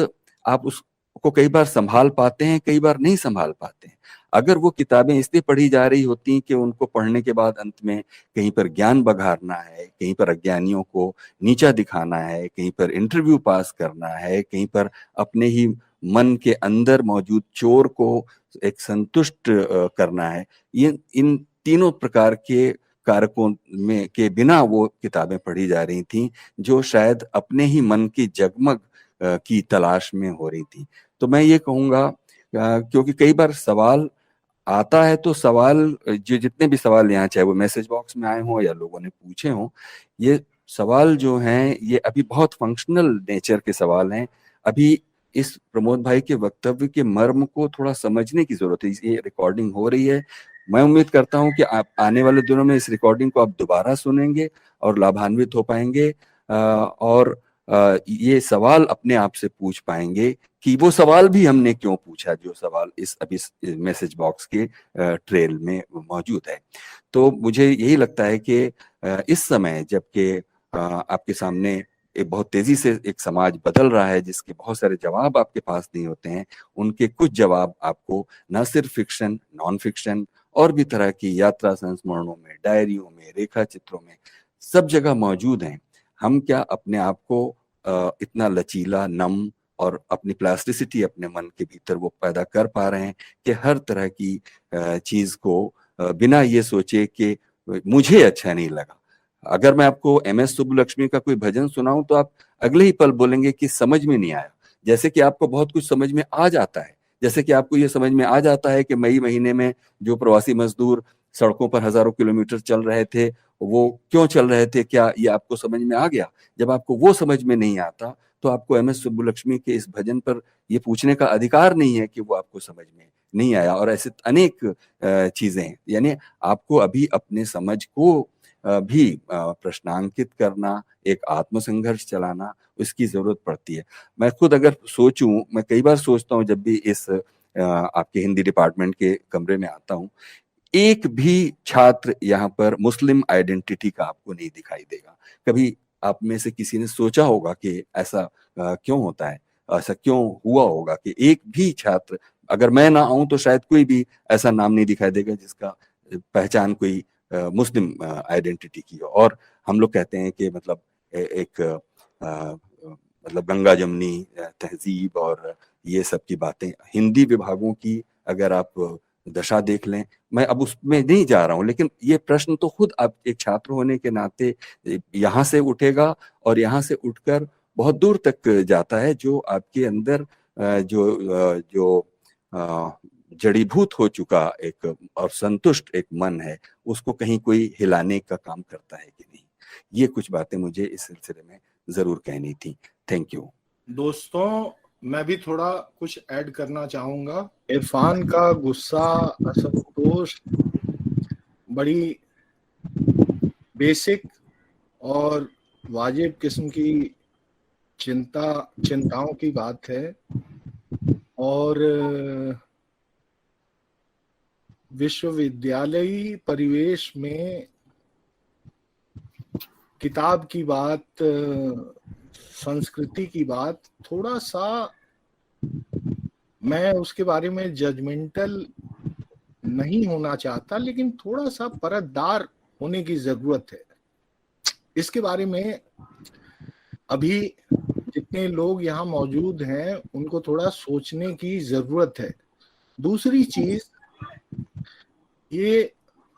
आप उसको कई बार संभाल पाते हैं, कई बार नहीं संभाल पाते हैं। अगर वो किताबें इसलिए पढ़ी जा रही होती कि उनको पढ़ने के बाद अंत में कहीं पर ज्ञान बघारना है, कहीं पर अज्ञानियों को नीचा दिखाना है, कहीं पर इंटरव्यू पास करना है, कहीं पर अपने ही मन के अंदर मौजूद चोर को एक संतुष्ट करना है, ये इन तीनों प्रकार के कारकों में के बिना वो किताबें पढ़ी जा रही थी, जो शायद अपने ही मन की जगमग की तलाश में हो रही थी। तो मैं ये कहूँगा, क्योंकि कई बार सवाल आता है, तो सवाल जो जितने भी सवाल यहाँ, चाहे वो मैसेज बॉक्स में आए हों या लोगों ने पूछे हों, ये सवाल जो हैं ये अभी बहुत फंक्शनल नेचर के सवाल हैं। अभी इस प्रमोद भाई के वक्तव्य के मर्म को थोड़ा समझने की जरूरत है। ये रिकॉर्डिंग हो रही है, मैं उम्मीद करता हूं कि आप आने वाले दिनों में इस रिकॉर्डिंग को आप दोबारा सुनेंगे और लाभान्वित हो पाएंगे, और ये सवाल अपने आप से पूछ पाएंगे कि वो सवाल भी हमने क्यों पूछा, जो सवाल इस अभी मैसेज बॉक्स के ट्रेल में मौजूद है। तो मुझे यही लगता है कि इस समय जबकि आपके सामने एक बहुत तेजी से एक समाज बदल रहा है, जिसके बहुत सारे जवाब आपके पास नहीं होते हैं, उनके कुछ जवाब आपको न सिर्फ फिक्शन, नॉन फिक्शन और भी तरह की यात्रा संस्मरणों में, डायरियों में, रेखा चित्रों में, सब जगह मौजूद हैं। हम क्या अपने आप को इतना लचीला, नम और अपनी प्लास्टिसिटी अपने मन के भीतर वो पैदा कर पा रहे हैं कि हर तरह की चीज को बिना ये सोचे कि मुझे अच्छा नहीं लगा। अगर मैं आपको MS सुब्बुलक्ष्मी का कोई भजन सुनाऊं तो आप अगले ही पल बोलेंगे कि समझ में नहीं आया। जैसे कि आपको बहुत कुछ समझ में आ जाता है, जैसे कि आपको ये समझ में आ जाता है कि मई महीने में जो प्रवासी मजदूर सड़कों पर हजारों किलोमीटर चल रहे थे, वो क्यों चल रहे थे, क्या ये आपको समझ में आ गया? जब आपको वो समझ में नहीं आता, तो आपको MS सुब्बुलक्ष्मी के इस भजन पर ये पूछने का अधिकार नहीं है कि वो आपको समझ में नहीं आया। और ऐसे अनेक चीजें, यानी आपको अभी अपने समझ को भी प्रश्नांकित करना, एक आत्मसंघर्ष चलाना, उसकी जरूरत पड़ती है। मैं खुद अगर सोचूं, मैं कई बार सोचता हूं जब भी इस आपके हिंदी डिपार्टमेंट के कमरे में आता हूं, एक भी छात्र यहाँ पर मुस्लिम आइडेंटिटी का आपको नहीं दिखाई देगा। कभी आप में से किसी ने सोचा होगा कि ऐसा क्यों होता है, ऐसा क्यों हुआ होगा कि एक भी छात्र, अगर मैं ना आऊं तो शायद कोई भी ऐसा नाम नहीं दिखाई देगा जिसका पहचान कोई मुस्लिम आइडेंटिटी की हो। और हम लोग कहते हैं कि मतलब एक मतलब गंगा जमनी तहजीब और ये सब की बातें, हिंदी विभागों की अगर आप दशा देख लें, मैं अब उसमें नहीं जा रहा हूं, लेकिन ये प्रश्न तो खुद आप एक छात्र होने के नाते यहाँ से उठेगा और यहाँ से उठकर बहुत दूर तक जाता है, जो आपके अंदर जो जड़ीभूत हो चुका एक और संतुष्ट एक मन है, उसको कहीं कोई हिलाने का काम करता है कि नहीं। ये कुछ बातें मुझे इस सिलसिले में जरूर कहनी थी। थैंक यू दोस्तों, मैं भी थोड़ा कुछ ऐड करना चाहूंगा। इरफान का गुस्सा, असंतोष बड़ी बेसिक और वाजिब किस्म की चिंताओं की बात है, और विश्वविद्यालयी परिवेश में किताब की बात, संस्कृति की बात, थोड़ा सा मैं उसके बारे में जजमेंटल नहीं होना चाहता, लेकिन थोड़ा सा परतदार होने की जरूरत है। इसके बारे में अभी जितने लोग यहाँ मौजूद हैं उनको थोड़ा सोचने की जरूरत है। दूसरी चीज, ये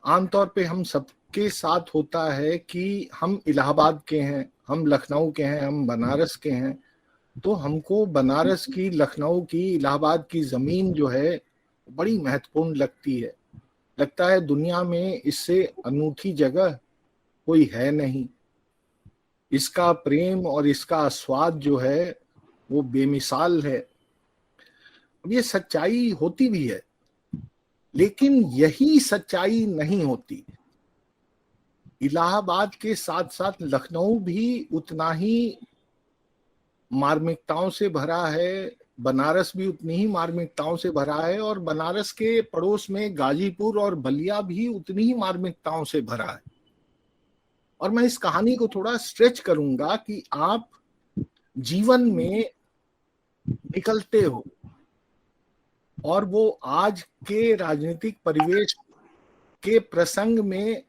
आमतौर पे हम सबके साथ होता है कि हम इलाहाबाद के हैं, हम लखनऊ के हैं, हम बनारस के हैं, तो हमको बनारस की, लखनऊ की, इलाहाबाद की जमीन जो है बड़ी महत्वपूर्ण लगती है। लगता है दुनिया में इससे अनूठी जगह कोई है नहीं। इसका प्रेम और इसका स्वाद जो है वो बेमिसाल है। अब ये सच्चाई होती भी है, लेकिन यही सच्चाई नहीं होती। इलाहाबाद के साथ साथ लखनऊ भी उतना ही मार्मिकताओं से भरा है, बनारस भी उतनी ही मार्मिकताओं से भरा है, और बनारस के पड़ोस में गाजीपुर और बलिया भी उतनी ही मार्मिकताओं से भरा है। और मैं इस कहानी को थोड़ा स्ट्रेच करूंगा कि आप जीवन में निकलते हो और वो आज के राजनीतिक परिवेश के प्रसंग में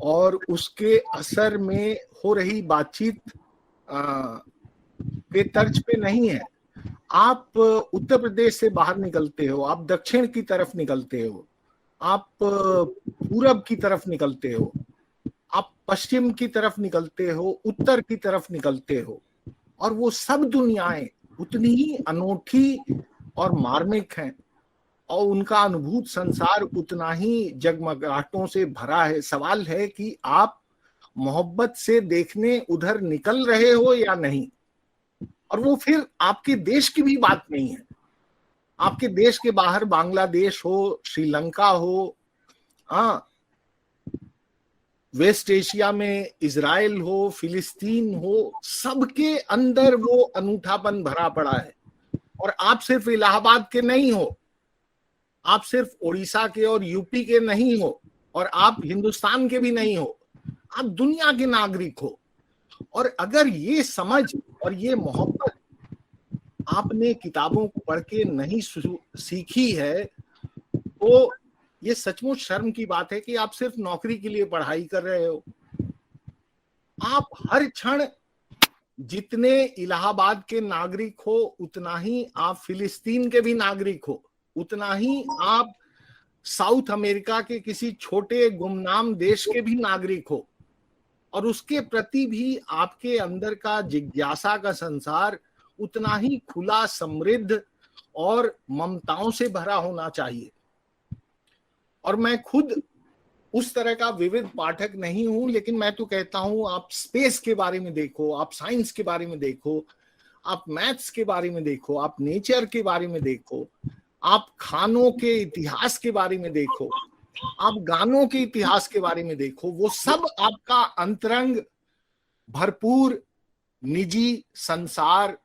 और उसके असर में हो रही बातचीत के तर्ज पे नहीं है। आप उत्तर प्रदेश से बाहर निकलते हो, आप दक्षिण की तरफ निकलते हो, आप पूरब की तरफ निकलते हो, आप पश्चिम की तरफ निकलते हो, उत्तर की तरफ निकलते हो, और वो सब दुनियाएं उतनी ही अनोखी और मार्मिक हैं और उनका अनुभूत संसार उतना ही जगमगाहटों से भरा है। सवाल है कि आप मोहब्बत से देखने उधर निकल रहे हो या नहीं। और वो फिर आपके देश की भी बात नहीं है, आपके देश के बाहर बांग्लादेश हो, श्रीलंका हो, वेस्ट एशिया में इजराइल हो, फिलिस्तीन हो, सबके अंदर वो अनूठापन भरा पड़ा है। और आप सिर्फ इलाहाबाद के नहीं हो, आप सिर्फ उड़ीसा के और यूपी के नहीं हो, और आप हिंदुस्तान के भी नहीं हो, आप दुनिया के नागरिक हो। और अगर ये समझ और ये मोहब्बत आपने किताबों को पढ़ के नहीं सीखी है, तो ये सचमुच शर्म की बात है कि आप सिर्फ नौकरी के लिए पढ़ाई कर रहे हो। आप हर क्षण जितने इलाहाबाद के नागरिक हो, उतना ही आप फिलिस्तीन के भी नागरिक हो, उतना ही आप साउथ अमेरिका के किसी छोटे गुमनाम देश के भी नागरिक हो। और उसके प्रति भी आपके अंदर का जिज्ञासा का संसार उतना ही खुला, समृद्ध और ममताओं से भरा होना चाहिए। और मैं खुद उस तरह का विविध पाठक नहीं हूं, लेकिन मैं तो कहता हूं आप स्पेस के बारे में देखो, आप साइंस के बारे में देखो, आप मैथ्स के बारे में देखो, आप नेचर के बारे में देखो, आप खानों के इतिहास के बारे में देखो, आप गानों के इतिहास के बारे में देखो। वो सब आपका अंतरंग भरपूर निजी संसार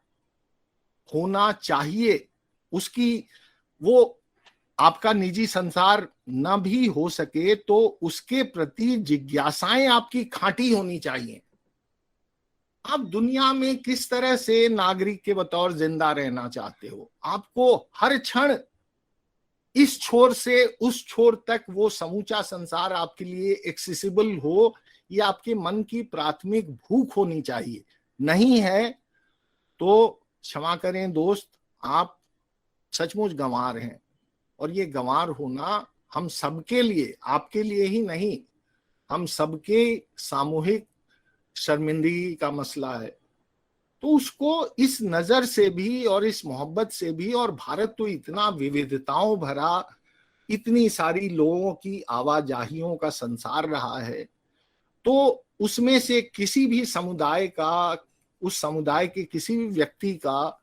होना चाहिए। उसकी वो आपका निजी संसार न भी हो सके तो उसके प्रति जिज्ञासाएं आपकी खांटी होनी चाहिए। आप दुनिया में किस तरह से नागरिक के बतौर जिंदा रहना चाहते हो, आपको हर क्षण इस छोर से उस छोर तक वो समूचा संसार आपके लिए एक्सेसिबल हो, ये आपके मन की प्राथमिक भूख होनी चाहिए। नहीं है तो क्षमा करें दोस्त, आप सचमुच गंवार हैं। और ये गंवार होना हम सबके लिए, आपके लिए ही नहीं, हम सबके सामूहिक शर्मिंदगी का मसला है। तो उसको इस नजर से भी और इस मोहब्बत से भी, और भारत तो इतना विविधताओं भरा, इतनी सारी लोगों की आवाजाहियों का संसार रहा है, तो उसमें से किसी भी समुदाय का, उस समुदाय के किसी भी व्यक्ति का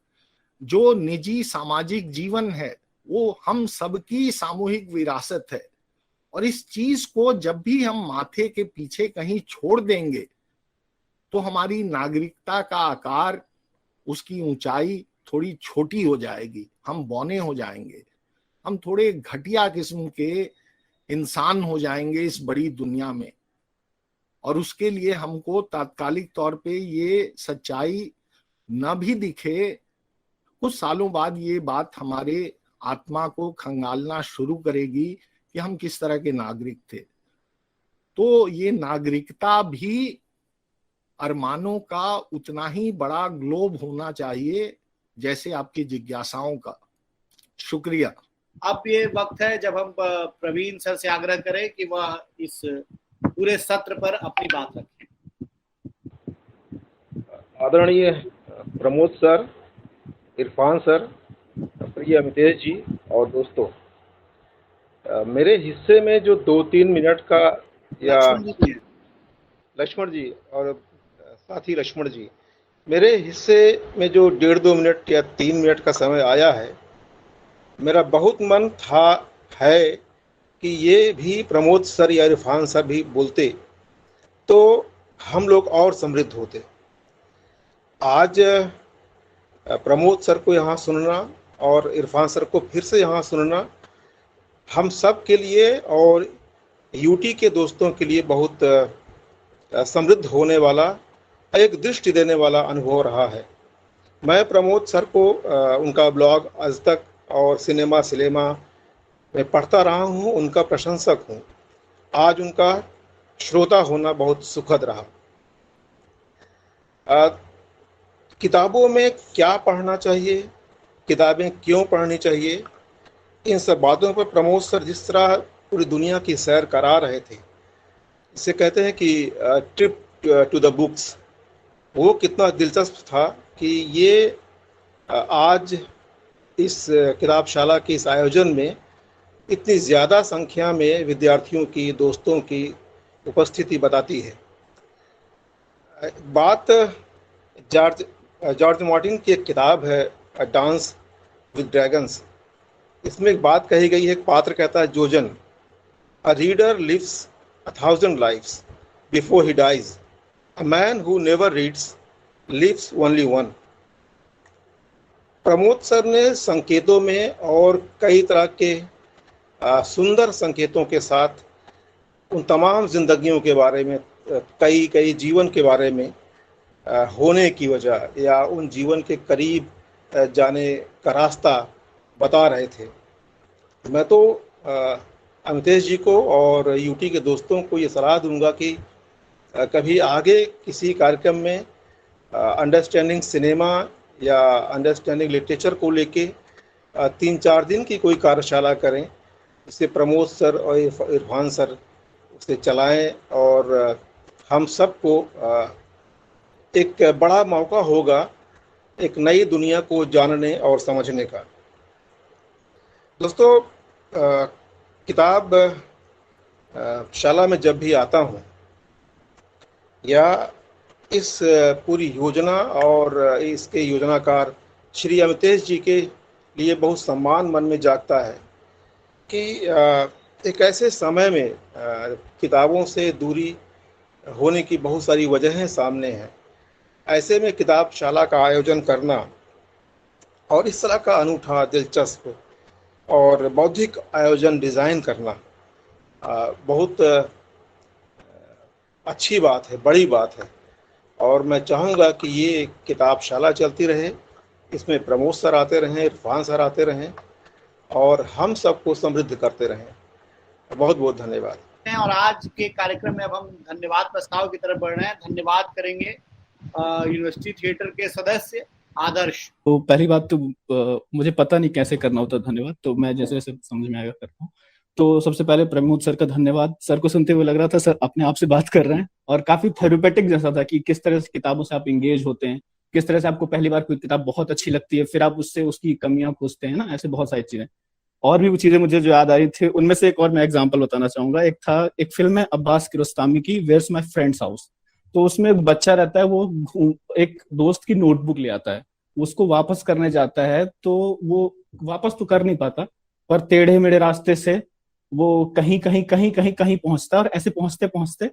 जो निजी सामाजिक जीवन है, वो हम सबकी सामूहिक विरासत है। और इस चीज को जब भी हम माथे के पीछे कहीं छोड़ देंगे तो हमारी नागरिकता का आकार, उसकी ऊंचाई थोड़ी छोटी हो जाएगी, हम बौने हो जाएंगे, हम थोड़े घटिया किस्म के इंसान हो जाएंगे इस बड़ी दुनिया में। और उसके लिए हमको तात्कालिक तौर पे ये सच्चाई न भी दिखे, कुछ सालों बाद ये बात हमारे आत्मा को खंगालना शुरू करेगी कि हम किस तरह के नागरिक थे। तो ये नागरिकता भी अरमानों का उतना ही बड़ा ग्लोब होना चाहिए जैसे आपकी जिज्ञासाओं का। शुक्रिया। अब ये वक्त है जब हम प्रवीण सर से आग्रह करें कि वह इस पूरे सत्र पर अपनी बात रखें। आदरणीय प्रमोद सर, इरफान सर, प्रिय अमितेश जी और दोस्तों, मेरे हिस्से में जो 2-3 मिनट का या लक्ष्मण जी और साथी लक्ष्मण जी, मेरे हिस्से में जो 1.5-2 मिनट या 3 मिनट का समय आया है, मेरा बहुत मन था है कि ये भी प्रमोद सर या इरफान सर भी बोलते तो हम लोग और समृद्ध होते। आज प्रमोद सर को यहाँ सुनना और इरफान सर को फिर से यहाँ सुनना हम सब के लिए और यूटी के दोस्तों के लिए बहुत समृद्ध होने वाला, एक दृष्टि देने वाला अनुभव रहा है। मैं प्रमोद सर को उनका ब्लॉग आज तक और सिनेमा में पढ़ता रहा हूँ, उनका प्रशंसक हूँ। आज उनका श्रोता होना बहुत सुखद रहा। किताबों में क्या पढ़ना चाहिए, किताबें क्यों पढ़नी चाहिए, इन सब बातों पर प्रमोद सर जिस तरह पूरी दुनिया की सैर करा रहे थे, इसे कहते हैं कि ट्रिप टू द बुक्स, वो कितना दिलचस्प था कि ये आज इस किताबशाला के इस आयोजन में इतनी ज़्यादा संख्या में विद्यार्थियों की, दोस्तों की उपस्थिति बताती है। बात जॉर्ज मार्टिन की एक किताब है डांस विद ड्रैगन्स, इसमें एक बात कही गई है, एक पात्र कहता है Jojen, a reader lives 1,000 lives before he dies, a man who never reads lives only one. Pramod sir ने संकेतों में और कई तरह के सुंदर संकेतों के साथ उन तमाम जिंदगियों के बारे में, कई जीवन के बारे में होने की वजह या उन जीवन के करीब जाने का रास्ता बता रहे थे। मैं तो अमितेश जी को और यूटी के दोस्तों को ये सलाह दूंगा कि कभी आगे किसी कार्यक्रम में अंडरस्टैंडिंग सिनेमा या अंडरस्टैंडिंग लिटरेचर को लेके 3-4 दिन की कोई कार्यशाला करें, जिससे प्रमोद सर और इरफान सर उसे चलाएं और हम सबको एक बड़ा मौका होगा एक नई दुनिया को जानने और समझने का। दोस्तों, किताब शाला में जब भी आता हूँ या इस पूरी योजना और इसके योजनाकार श्री अमितेश जी के लिए बहुत सम्मान मन में जागता है कि एक ऐसे समय में किताबों से दूरी होने की बहुत सारी वजहें सामने हैं। ऐसे में किताबशाला का आयोजन करना और इस तरह का अनूठा, दिलचस्प और बौद्धिक आयोजन डिज़ाइन करना बहुत अच्छी बात है, बड़ी बात है। और मैं चाहूँगा कि ये किताबशाला चलती रहे, इसमें प्रमोद सर आते रहें, इरफान सर आते रहें और हम सबको समृद्ध करते रहें। बहुत बहुत धन्यवाद। और आज के कार्यक्रम में अब हम धन्यवाद प्रस्ताव की तरफ बढ़ रहे हैं। धन्यवाद करेंगे यूनिवर्सिटी थिएटर के सदस्य आदर्श। तो पहली बात तो मुझे पता नहीं कैसे करना होता धन्यवाद, तो मैं जैसे जैसे समझ में आएगा करता हूँ। तो सबसे पहले प्रमोद सर का धन्यवाद। सर को सुनते हुए लग रहा था सर अपने आप से बात कर रहे हैं और काफी थेरेपेटिक जैसा था कि किस तरह से किताबों से आप इंगेज होते हैं, किस तरह से आपको पहली बार कोई किताब बहुत अच्छी लगती है, फिर आप उससे उसकी कमियां खोजते हैं ना, ऐसे बहुत सारी चीजें। और भी वो चीजें मुझे जो याद आ रही थी, उनमें से एक और मैं एग्जाम्पल बताना चाहूंगा। एक फिल्म है अब्बास किरोस्तामी की, वेयर्स माय फ्रेंड्स हाउस। तो उसमें एक बच्चा रहता है, वो एक दोस्त की नोटबुक ले आता है, उसको वापस करने जाता है, तो वो वापस तो कर नहीं पाता, पर टेढ़े मेढ़े रास्ते से वो कहीं पहुंचता है और ऐसे पहुंचते पहुंचते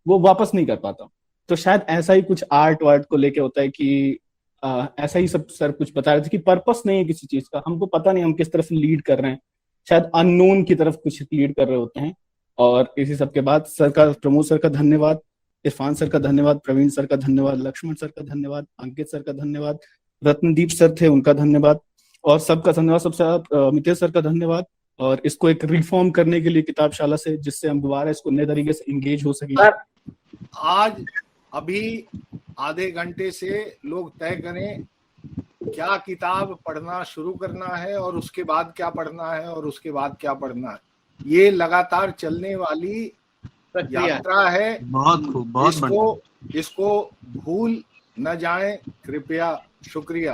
वो वापस नहीं कर पाता। तो शायद ऐसा ही कुछ आर्ट वार्ट को लेके होता है कि ऐसा ही सब सर कुछ बता रहे थे कि पर्पस नहीं है किसी चीज का, हमको पता नहीं हम किस तरफ लीड कर रहे हैं, शायद अननोन की तरफ कुछ लीड कर रहे होते हैं। और इसी सब के बाद सर का, प्रमोद सर का धन्यवाद, इरफान सर का धन्यवाद, प्रवीण सर का धन्यवाद, लक्ष्मण सर का धन्यवाद, अंकित सर का धन्यवाद, रत्नदीप सर थे उनका धन्यवाद, और सबका धन्यवाद। सबसे ज्यादा अमितेश सर का धन्यवाद। और इसको एक रिफॉर्म करने के लिए किताबशाला से, जिससे हम दोबारा इसको नए तरीके से इंगेज हो सके। आज अभी आधे घंटे से लोग तय करें क्या किताब पढ़ना शुरू करना है और उसके बाद क्या पढ़ना है और उसके बाद क्या पढ़ना है। ये लगातार चलने वाली यात्रा है। बहुत खूब, बहुत इसको भूल न जाएं कृपया। शुक्रिया।